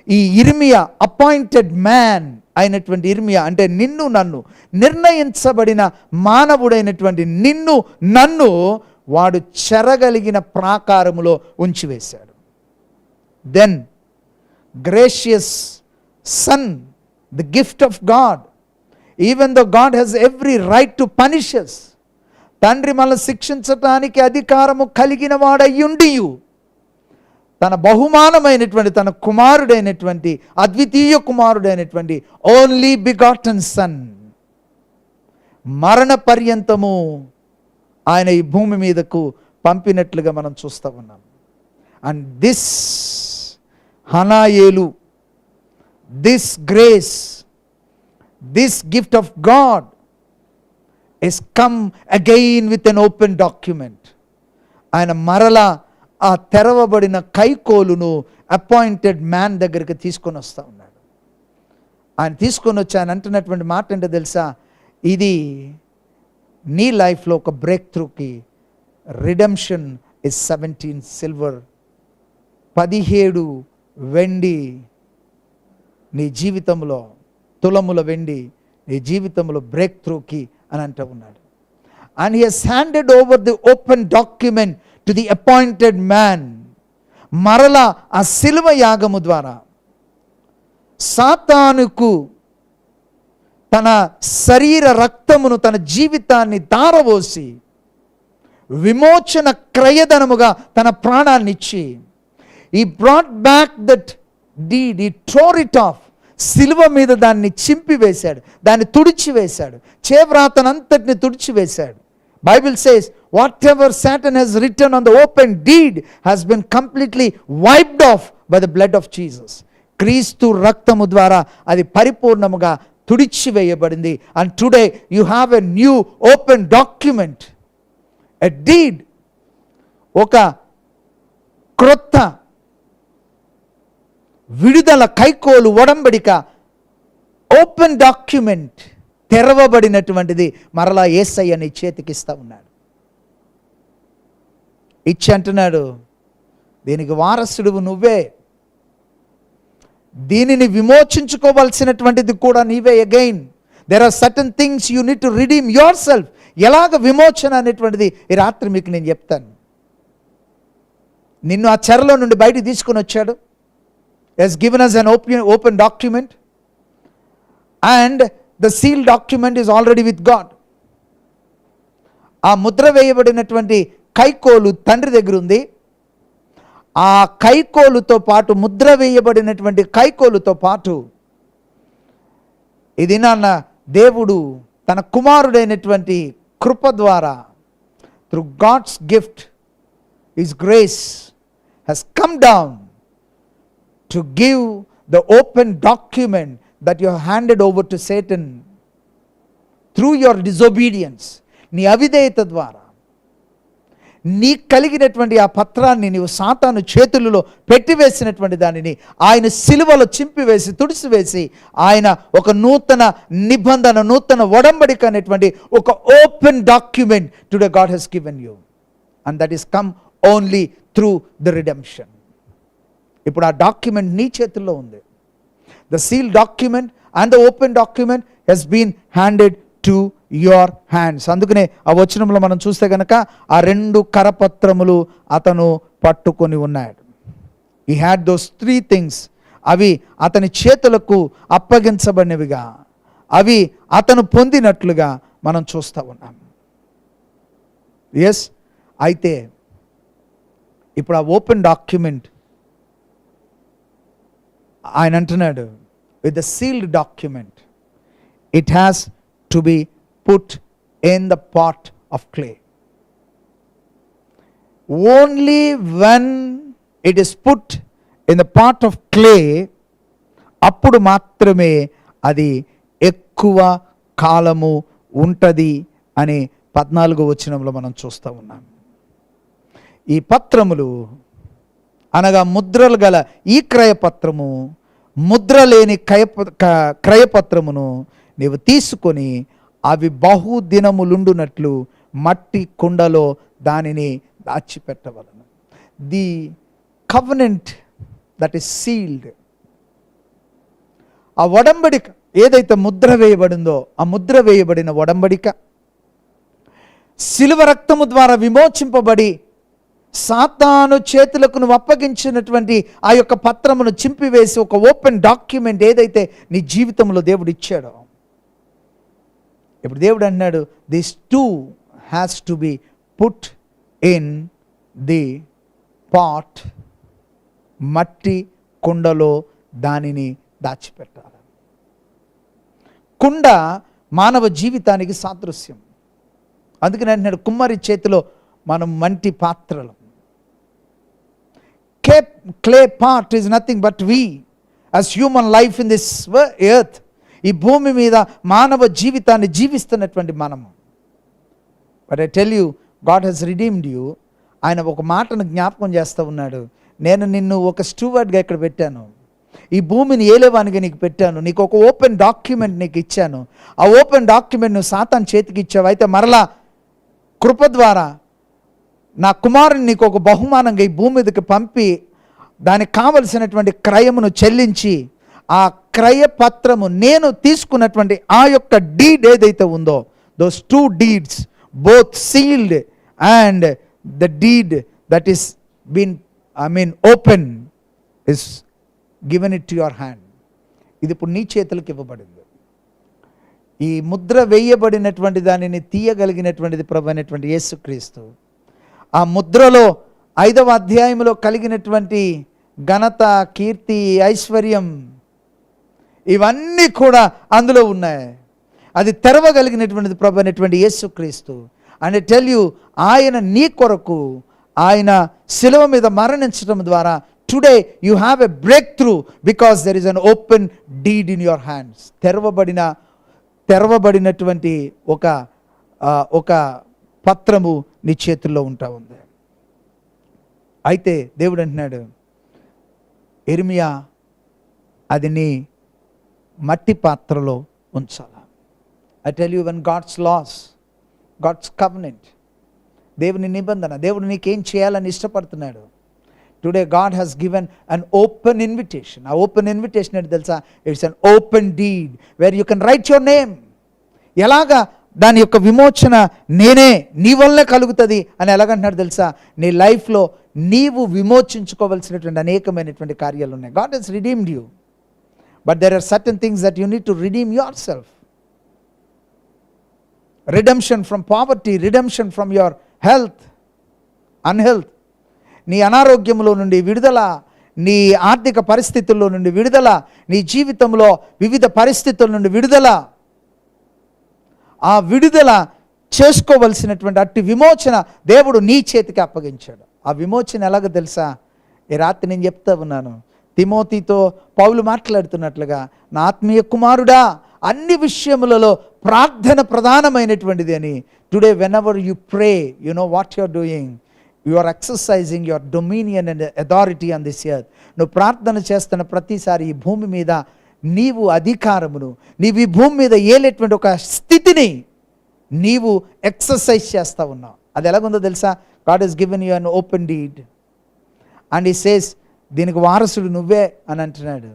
ఈ ఇర్మియా అపాయింటెడ్ మ్యాన్ అయినటువంటి ఇర్మియా అంటే నిన్ను నన్ను, నిర్ణయించబడిన మానవుడైనటువంటి నిన్ను నన్ను వాడు చెరగలిగిన ప్రాకారములో ఉంచివేశాడు. Then gracious son, the gift of God, even though God has every right to punish us, తండ్రి మనల్ని శిక్షించటానికి అధికారము కలిగిన వాడయ్యుండియు తన బహుమానమైనటువంటి తన కుమారుడైనటువంటి అద్వితీయ కుమారుడైనటువంటి ఓన్లీ బిగాటన్ సన్, మరణ పర్యంతము ఆయన ఈ భూమి మీదకు పంపినట్లుగా మనం చూస్తూ ఉన్నాం. అండ్ దిస్ హనాయేలు, this grace, this gift of God is come again with an open document. ఆయన మరలా ఆ తెరవబడిన కైకోలును అపాయింటెడ్ మ్యాన్ దగ్గరికి తీసుకొని వస్తూ ఉన్నాడు. ఆయన తీసుకొని వచ్చి ఆయన అంటున్నటువంటి మాట ఏంటో తెలుసా? ఇది నీ లైఫ్లో ఒక బ్రేక్ త్రూకి రిడెంప్షన్ ఇస్ 17 సిల్వర్, 17 వెండి నీ జీవితంలో, తులముల వెండి నీ జీవితంలో బ్రేక్ త్రూకి అని అంటూ ఉన్నాడు. And he has handed over the open document to the appointed man. మరలా ఆ శిలువ యాగము ద్వారా సాతానుకు తన శరీర రక్తమును, తన జీవితాన్ని ధారవోసి విమోచన క్రయధనముగా తన ప్రాణాన్ని ఇచ్చి, ఈ బ్రాట్ బ్యాక్ దట్ డీడ్, ఈ టోర్ ఇట్ ఆఫ్, శిలువ మీద దాన్ని చింపివేశాడు, దాన్ని తుడిచివేశాడు, చేవ్రాతనంతటిని తుడిచివేశాడు. Bible says, whatever Satan has written on the open deed has been completely wiped off by the blood of Jesus. క్రీస్తు రక్తము ద్వారా అది పరిపూర్ణముగా తుడిచివేయబడింది. And today you have a new open document, a deed, ఒక క్రొత్త విడుదల కైకోలు ఒడంబడిక, ఓపెన్ డాక్యుమెంట్, తెరవబడినటువంటిది మరలా యేసయ్య నీ చేతికిస్తా ఉన్నాడు. ఇచ్చి అంటున్నాడు, దీనికి వారసుడువు నువ్వే, దీనిని విమోచించుకోవాల్సినటువంటిది కూడా నీవే. Again there are certain things you need to redeem yourself. ఎలాగ విమోచన అనేటువంటిది ఈ రాత్రి మీకు నేను చెప్తాను. నిన్ను ఆ చెరలో నుండి బయటికి తీసుకొని వచ్చాడు. has given us an open document, and the sealed document is already with God. ఆ ముద్ర వేయబడినటువంటి కైకోలు తండ్రి దగ్గర ఉంది. ఆ కైకోలుతో పాటు, ముద్ర వేయబడినటువంటి కైకోలుతో పాటు, ఇది నాన్న దేవుడు తన కుమారుడైనటువంటి కృప ద్వారా, through God's gift, His grace has come down to give the open document that you have handed over to Satan through your disobedience. నీ అవిధేయత ద్వారా నీ కలిగినటువంటి ఆ పత్రాన్ని నీవు సాతాను చేతులలో పెట్టివేసినటువంటి దానిని ఆయన సిలువలో చింపివేసి తుడిసివేసి ఆయన ఒక నూతన నిబంధన, నూతన ఒడంబడిక అనేటువంటి ఒక open document today God has given you, and that is come only through the redemption. ఇప్పుడు ఆ డాక్యుమెంట్ నీ చేతుల్లో ఉంది. The seal document and the open document has been handed to your hands. అందుకనే ఆ వచనంలో మనం చూస్తే కనుక ఆ 2 కరపత్రములు అతను పట్టుకొని ఉన్నాడు. He had those 3 things. అవి అతని చేతులకు అప్పగించబడినవిగా, అవి అతను పొందినట్లుగా మనం చూస్తూ ఉన్నాం. ఎస్, అయితే ఇప్పుడు ఆ ఓపెన్ డాక్యుమెంట్ ఆయన అంటున్నాడు, with the sealed document it has to be put in the pot of clay. Only when it is put in the pot of clay, అప్పుడు మాత్రమే అది ఎక్కువ కాలము ఉంటుంది అని 14వ వచనంలో మనం చూస్తూ ఉన్నాం. ఈ పత్రములు అనగా ముద్రలు గల ఈ క్రయపత్రము, ముద్ర లేని క్రయపత్రమును నీవు తీసుకొని అవి బహుదినములుండునట్లు మట్టి కుండలో దానిని దాచిపెట్టవలను. The covenant that is sealed, ఆ ఒడంబడిక ఏదైతే ముద్ర వేయబడిందో, ఆ ముద్ర వేయబడిన ఒడంబడిక శిలువ రక్తము ద్వారా విమోచింపబడి సాతాను చేతులకు నువ్వు అప్పగించినటువంటి ఆ యొక్క పత్రమును చింపివేసి ఒక ఓపెన్ డాక్యుమెంట్ ఏదైతే నీ జీవితంలో దేవుడు ఇచ్చాడో, ఇప్పుడు దేవుడు అన్నాడు, this too has to be put in the pot, మట్టి కుండలో దానిని దాచిపెట్టాలి. కుండ మానవ జీవితానికి సాదృశ్యం. అందుకని అంటున్నాడు, కుమ్మరి చేతిలో మనం మంటి పాత్రలు. Clay pot is nothing but we as human life in this earth. ఈ భూమి మీద మానవ జీవితాన్ని జీవిస్తున్నటువంటి మనము. But I tell you, God has redeemed you. ఆయన ఒక మాటను జ్ఞాపకం చేస్తూ ఉన్నాడు, నేను నిన్ను ఒక స్టూవర్డ్గా ఇక్కడ పెట్టాను, ఈ భూమిని ఏలేవానిగా నీకు పెట్టాను, నీకు ఒక ఓపెన్ డాక్యుమెంట్ నీకు ఇచ్చాను. ఆ ఓపెన్ డాక్యుమెంట్ నువ్వు సాతాను చేతికి ఇచ్చావు. అయితే మరలా కృప ద్వారా నా కుమారుని నీకు ఒక బహుమానంగా ఈ భూమి మీదకి పంపి దానికి కావలసినటువంటి క్రయమును చెల్లించి, ఆ క్రయ పత్రము నేను తీసుకున్నటువంటి ఆ యొక్క డీడ్ ఏదైతే ఉందో, those 2 deeds, both sealed and the deed that is been open is given it to your hand. ఇది ఇప్పుడు నీ చేతులకు ఇవ్వబడింది. ఈ ముద్ర వేయబడినటువంటి దానిని తీయగలిగినటువంటిది ప్రభు అయినటువంటి యేసుక్రీస్తు. ఆ ముద్రలో 5వ అధ్యాయంలో కలిగినటువంటి ఘనత, కీర్తి, ఐశ్వర్యం ఇవన్నీ కూడా అందులో ఉన్నాయి. అది తెరవగలిగినటువంటిది ప్రభు అయినటువంటి యేసుక్రీస్తు. అండ్ ఐ టెల్ యూ, ఆయన నీ కొరకు ఆయన శిలువ మీద మరణించడం ద్వారా today you have a breakthrough because there is an open deed in your hands. తెరవబడినటువంటి ఒక పత్రము నీ చేతుల్లో ఉంటా ఉంది. అయితే దేవుడు అంటున్నాడు, ఇర్మియా అది నీ మట్టి పాత్రలో ఉంచాల. I tell you, when God's laws, God's covenant, దేవుని నిబంధన, దేవుడు నీకేం చేయాలని ఇష్టపడుతున్నాడు. Today God has given an open invitation. ఆ ఓపెన్ ఇన్విటేషన్ ఏంటి తెలుసా? It's an open deed where you can write your name. ఎలాగా దాని యొక్క విమోచన నేనే, నీ వల్లే కలుగుతుంది అని ఎలాగంటున్నాడు తెలుసా? నీ లైఫ్లో నీవు విమోచించుకోవాల్సినటువంటి అనేకమైనటువంటి కార్యాలు ఉన్నాయి. God has redeemed you, but there are certain things that you need to redeem yourself. Redemption from poverty, redemption from your health, unhealth, నీ అనారోగ్యంలో నుండి విడుదల, నీ ఆర్థిక పరిస్థితుల్లో నుండి విడుదల, నీ జీవితంలో వివిధ పరిస్థితుల నుండి విడుదల. ఆ విడుదల చేసుకోవలసినటువంటి అట్టి విమోచన దేవుడు నీ చేతికి అప్పగించాడు. ఆ విమోచన ఎలాగో తెలుసా? ఈ రాత్రి నేను చెప్తా ఉన్నాను, తిమోతితో పౌలు మాట్లాడుతున్నట్లుగా, నా ఆత్మీయ కుమారుడా, అన్ని విషయములలో ప్రార్థన ప్రధానమైనటువంటిది అని. Today whenever you pray, you know what you are doing, you are exercising your dominion and authority on this earth. నువ్వు ప్రార్థన చేస్తున్న ప్రతిసారి ఈ భూమి మీద నీవు అధికారమును, నీవు ఈ భూమి మీద ఏలేటువంటి ఒక స్థితిని నీవు ఎక్సర్సైజ్ చేస్తూ ఉన్నావు. అది ఎలాగుందో తెలుసా? God has given you an open deed and he says, దీనికి వారసుడు నువ్వే అని అంటున్నాడు.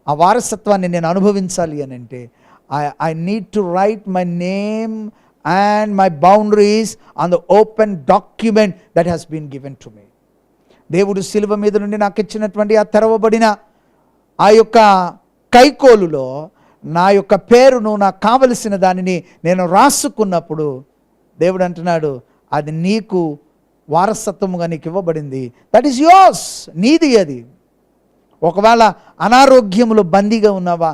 ఆ వారసత్వాన్ని నేను అనుభవించాలి అని అంటే I need to right my name and my boundaries on the open document that has been given to me. దేవుడు శిలువ మీద నుండి నాకు ఇచ్చినటువంటి ఆ తెరవబడిన ఆ యొక్క కైకోలులో నా యొక్క పేరును, నాకు కావలసిన దానిని నేను రాసుకున్నప్పుడు దేవుడు అంటున్నాడు, అది నీకు వారసత్వముగా నీకు ఇవ్వబడింది. దట్ ఈస్ యోర్స్, నీది అది. ఒకవేళ అనారోగ్యములో బందీగా ఉన్నావా,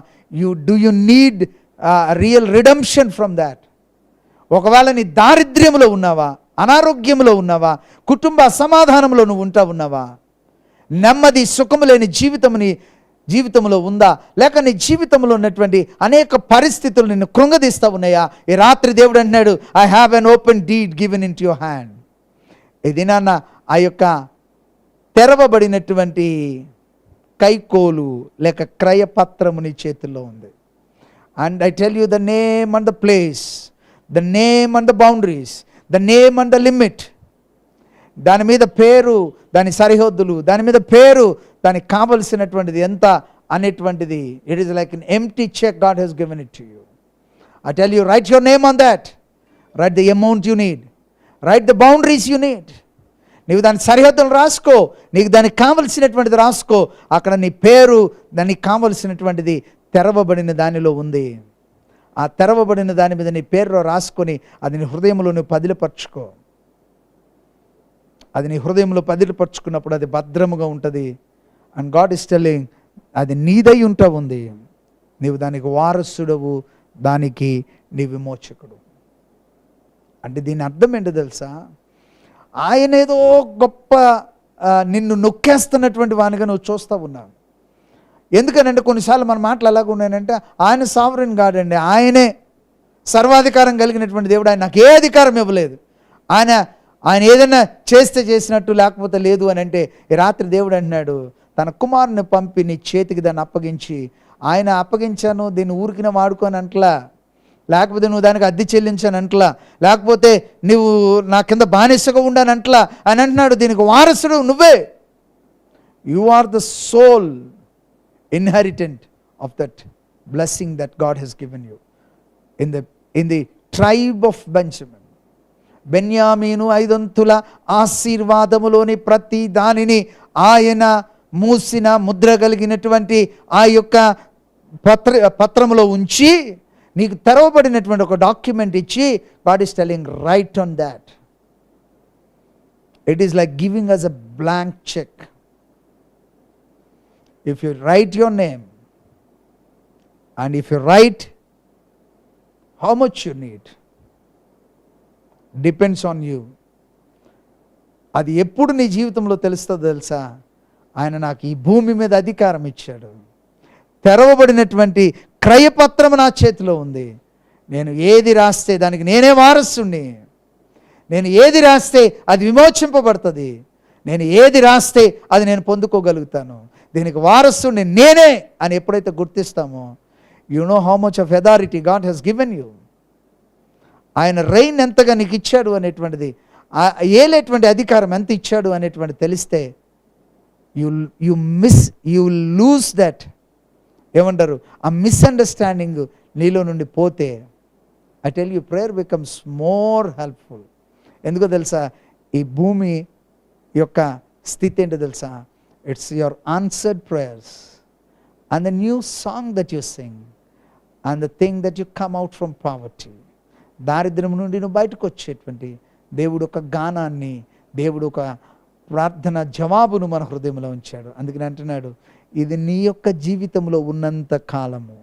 do you need real redemption from that? ఒకవేళ నీ దారిద్ర్యంలో ఉన్నావా, అనారోగ్యంలో ఉన్నావా, కుటుంబ అసమాధానంలో నువ్వు ఉన్నావా, నెమ్మది సుఖము లేని జీవితంలో ఉందా, లేక నీ జీవితంలో ఉన్నటువంటి అనేక పరిస్థితులు నిన్ను కృంగదీస్తూ ఉన్నాయా? ఈ రాత్రి దేవుడు అంటున్నాడు, I have an open deed given into your hand. ఇది నాన్న ఆ యొక్క తెరవబడినటువంటి కైకోలు లేక క్రయపత్రము నీ చేతుల్లో ఉంది. And I tell you the name and the place, the name and the boundaries, the name and the limit, దాని మీద పేరు, దాని సరిహద్దులు, దాని మీద పేరు, దానికి కావలసినటువంటిది ఎంత అనేటువంటిది. It is like an empty check God has given it to you. I tell you, write your name on that, write the amount you need, write the boundaries you need. నీవు దాని సరిహద్దులు రాసుకో, నీకు దానికి కావలసినటువంటిది రాసుకో. అక్కడ నీ పేరు, దానికి కావలసినటువంటిది తెరవబడిన దానిలో ఉంది. ఆ తెరవబడిన దాని మీద నీ పేరులో రాసుకొని అది నీ హృదయంలో నువ్వు పదిలపరుచుకో. అది నీ హృదయంలో పదిలపరుచుకున్నప్పుడు అది భద్రముగా ఉంటుంది. అండ్ గాడ్ ఇస్ టెల్లింగ్, అది నీదై ఉంటా ఉంది, నీవు దానికి వారసుడవు, దానికి నీ విమోచకుడు. అంటే దీని అర్థం ఏంటో తెలుసా? ఆయన ఏదో గొప్ప నిన్ను నొక్కేస్తున్నటువంటి వానిగా నువ్వు చూస్తూ ఉన్నావు. ఎందుకనంటే కొన్నిసార్లు మన మాటలు ఎలాగ ఉన్నాయంటే, ఆయన సావరెన్ గాడ్ అండి, ఆయనే సర్వాధికారం కలిగినటువంటి దేవుడు, ఆయన నాకు ఏ అధికారం ఇవ్వలేదు, ఆయన ఏదైనా చేసినట్టు లేకపోతే లేదు అని అంటే, ఈ రాత్రి దేవుడు అంటున్నాడు, తన కుమారుని పంపి నీ చేతికి దాన్ని అప్పగించి, ఆయన అప్పగించాను దీన్ని ఊరికిన వాడుకొని అంటలా, లేకపోతే నువ్వు దానికి అద్దె చెల్లించాను అంటలా, లేకపోతే నువ్వు నా కింద బానిసగా ఉండాను అంటలా అని అంటున్నాడు. దీనికి వారసుడు నువ్వే. You are the sole inheritant of that blessing that God has given you in the tribe of Benjamin. బెన్యామీను ఐదొంతుల ఆశీర్వాదములోని ప్రతి దానిని ఆయన మూసిన ముద్ర కలిగినటువంటి ఆ యొక్క పత్రములో ఉంచి నీకు తెరవబడినటువంటి ఒక డాక్యుమెంట్ ఇచ్చి, God is telling, write on that. It is like giving us a blank check. If you write your name and if you write how much you need, depends on you. అది ఎప్పుడు నీ జీవితంలో తెలుస్తుందో తెలుసా? ఆయన నాకు ఈ భూమి మీద అధికారం ఇచ్చాడు, తెరవబడినటువంటి క్రయపత్రం నా చేతిలో ఉంది. నేను ఏది రాస్తే దానికి నేనే వారసుని. నేను ఏది రాస్తే అది విమోచింపబడుతుంది. నేను ఏది రాస్తే అది నేను పొందుకోగలుగుతాను. దీనికి వారసుని నేనే అని ఎప్పుడైతే గుర్తిస్తామో, you know how much of authority God has given you. ఆయన రెయిన్ ఎంతగా నీకు ఇచ్చాడు అనేటువంటిది, ఏలేటువంటి అధికారం ఎంత ఇచ్చాడు అనేటువంటి తెలిస్తే యు లూజ్ దట్. ఏమంటారు? ఆ మిస్అండర్స్టాండింగ్ నీలో నుండి పోతే, I tell you, prayer becomes more helpful. ఎందుకో తెలుసా? ఈ భూమి యొక్క స్థితి ఏంటో తెలుసా? It's your answered prayers and the new song that you sing and the thing that you come out from poverty. దారిద్ర్యం నుండి నువ్వు బయటకు వచ్చేటువంటి దేవుడు ఒక గానాన్ని, దేవుడు ఒక ప్రార్థన జవాబును మన హృదయంలో ఉంచాడు. అందుకని అంటున్నాడు, ఇది నీ యొక్క జీవితంలో ఉన్నంత కాలము,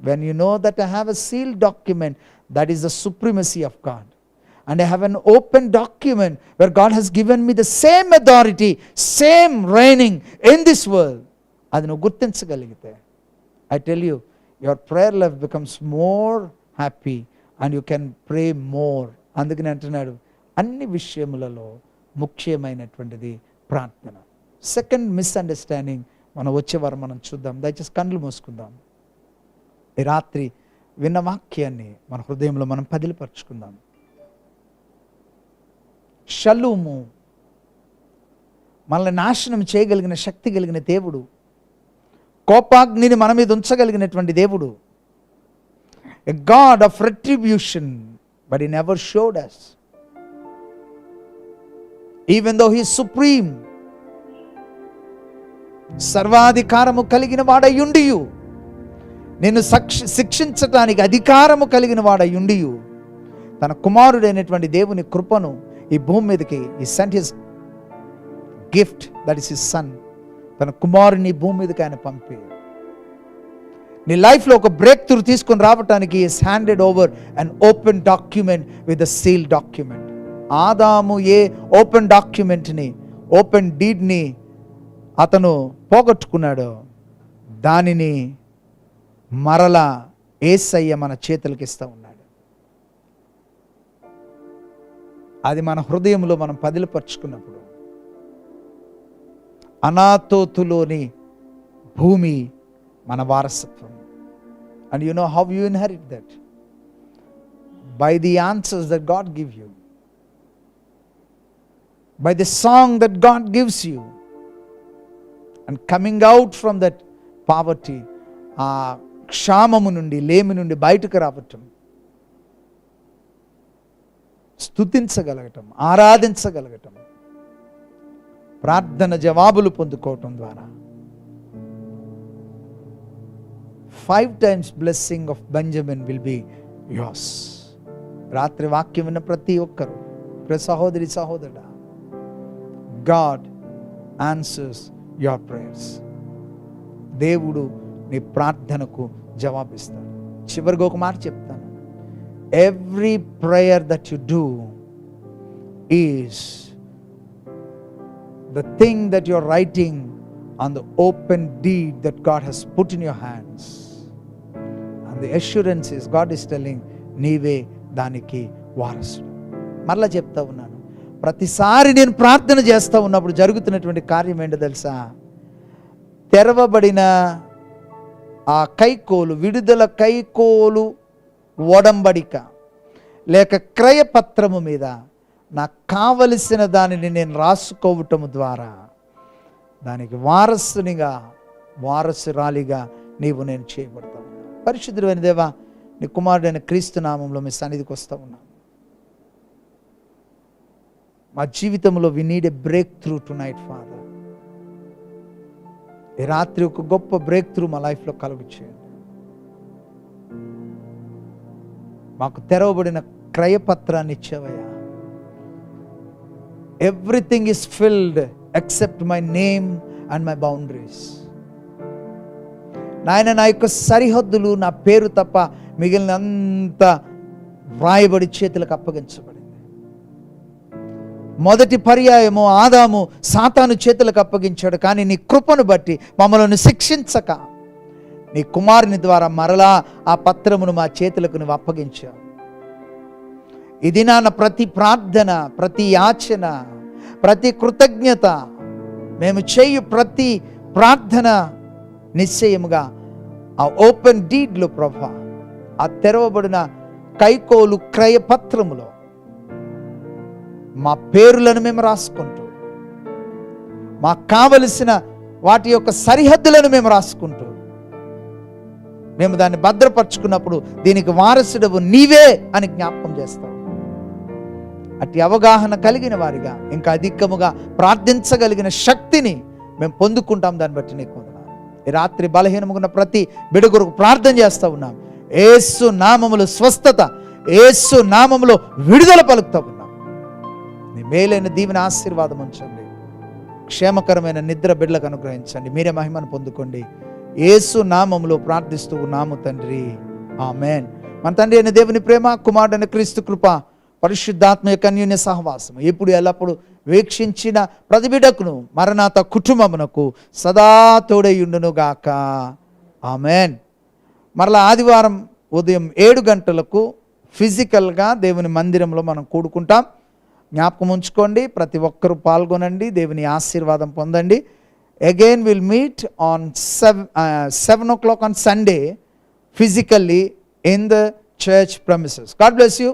when you know that I have a sealed document, that is the supremacy of God, and I have an open document where God has given me the same authority, same reigning in this world, అది నువ్వు గుర్తించగలిగితే, I tell you, your prayer life becomes more happy and you can pray more. అందుకని అంటున్నాడు, అన్ని విషయములలో ముఖ్యమైనటువంటిది ప్రార్థన. సెకండ్ మిస్అండర్స్టాండింగ్ మనం వచ్చేవారు మనం చూద్దాం. దయచేసి కళ్ళు మూసుకుందాం. ఈ రాత్రి విన్న వాక్యాన్ని మన హృదయంలో మనం పదిలిపరుచుకుందాం. షల్లూము మనల్ని నాశనం చేయగలిగిన శక్తి కలిగిన దేవుడు, కోపాగ్నిని మన మీద ఉంచగలిగినటువంటి దేవుడు, a God of retribution, but he never showed us. Even though he is supreme, సర్వాధికారము కలిగిన వాడయుండియు, నిన్ను శిక్షించటానికి అధికారము కలిగిన వాడయుండియు, తన కుమారుడైనటువంటి దేవుని కృపను ఈ భూమి మీదకి he sent his gift, that is his son. తన కుమారుని భూమి మీదకి ఆయన పంపి నీ లైఫ్లో ఒక బ్రేక్ త్రూ తీసుకొని రావటానికి is handed over an open document with a sealed document. ఆదాము ఏ ఓపెన్ డాక్యుమెంట్ని, ఓపెన్ డీడ్ని అతను పోగొట్టుకున్నాడో, దానిని మరలా యేసయ్య మన చేతులకి ఇస్తూ ఉన్నాడు. అది మన హృదయంలో మనం పదిలపరుచుకున్నప్పుడు అనాతోతులోని భూమి మన వారసత్వం. And you know how you inherit that? By the answers that God gives you, by the song that God gives you, and coming out from that poverty, ఆ క్షామము నుండి, లేమి నుండి బయటకు రావటం, స్తుతించగలగటం, ఆరాధించగలగటం, ప్రార్థన జవాబులు పొందుకోవటం ద్వారా 5 times blessing of Benjamin will be yours. రాత్రి వాక్యం విన్న ప్రతి ఒక్కరు, ప్రతి సహోదరి సహోదరుడా, God answers your prayers. దేవుడు నీ ప్రార్థనకు జవాబిస్తాడు. చివరిగా ఒక మాట చెప్తాను, every prayer that you do is the thing that you are writing on the open deed that God has put in your hands. And the assurance is God is telling, నీవే దానికి వారసుడు. మరలా చెప్తా ఉన్నాను, ప్రతిసారి నేను ప్రార్థన చేస్తూ ఉన్నప్పుడు జరుగుతున్నటువంటి కార్యం ఏంటో తెలుసా? తెరవబడిన ఆ కైకోలు, విడుదల కైకోలు ఒడంబడిక లేక క్రయపత్రము మీద నాకు కావలసిన దానిని నేను రాసుకోవటము ద్వారా దానికి వారసునిగా, వారసురాలిగా నీవు నేను చేయబడతాను. పరిశుద్ధుడైన దేవా, నీ కుమారుడైన క్రీస్తు నామంలో మీ సన్నిధికి వస్తూ ఉన్నాను. మా జీవితంలో we need a breakthrough tonight Father. ఈ రాత్రి ఒక గొప్ప బ్రేక్ త్రూ మా లైఫ్లో కలుగు చేయండి. మాకు తెరవబడిన క్రయపత్రాన్ని ఇచ్చావయ్యా. Everything is filled except my name and my boundaries. నాయన, నా యొక్క సరిహద్దులు, నా పేరు తప్ప మిగిలినంతా వ్రాయబడి చేతులకు అప్పగించబడింది. మొదటి పర్యాయము ఆదాము సాతాను చేతులకు అప్పగించాడు. కానీ నీ కృపను బట్టి మమ్మల్ని శిక్షించక నీ కుమారుని ద్వారా మరలా ఆ పత్రమును మా చేతులకు నువ్వు అప్పగించావు. ఇది నాన్న ప్రతి ప్రార్థన, ప్రతి యాచన, ప్రతి కృతజ్ఞత, మేము చేయు ప్రతి ప్రార్థన నిశ్చయముగా ఆ ఓపెన్ డీడ్లో ప్రభా, ఆ తెరవబడిన కైకోలు క్రయపత్రములో మా పేరులను మేము రాసుకుంటూ, మాకు కావలసిన వాటి యొక్క సరిహద్దులను మేము రాసుకుంటూ, మేము దాన్ని భద్రపరుచుకున్నప్పుడు దీనికి వారసుడవు నీవే అని జ్ఞాపకం చేస్తాం. అట్టి అవగాహన కలిగిన వారిగా ఇంకా అధికముగా ప్రార్థించగలిగిన శక్తిని మేము పొందుకుంటాం. దాన్ని బట్టి నీకు వందనాలు. ఈ రాత్రి బలహీనమున్న ప్రతి బిడ్డ కొరకు ప్రార్థన చేస్తూ ఉన్నాం. యేసు నామములో స్వస్థత, యేసు నామములో విడుదల పలుకుతూ ఉన్నాం. నీ మేలైన దీవెన ఆశీర్వాదం ఉంచండి. క్షేమకరమైన నిద్ర బిడ్డలకు అనుగ్రహించండి. మీరే మహిమను పొందుకోండి. యేసు నామములో ప్రార్థిస్తూ ఉన్నాము తండ్రి, ఆమేన్. మన తండ్రి అయిన దేవుని ప్రేమ, కుమారుడైన క్రీస్తు కృప, పరిశుద్ధాత్మ యొక్క అన్యోన్య సహవాసం ఎప్పుడు ఎల్లప్పుడు వీక్షించిన ప్రతి బిడ్డకును, మరణాత కుటుంబమునకు సదా తోడయుండును గాక, ఆమేన్. మరలా ఆదివారం ఉదయం 7 గంటలకు ఫిజికల్గా దేవుని మందిరంలో మనం కూడుకుంటాం. జ్ఞాపకం ఉంచుకోండి. ప్రతి ఒక్కరూ పాల్గొనండి, దేవుని ఆశీర్వాదం పొందండి. Again we'll meet on 7 o'clock on Sunday physically in the church premises. God bless you.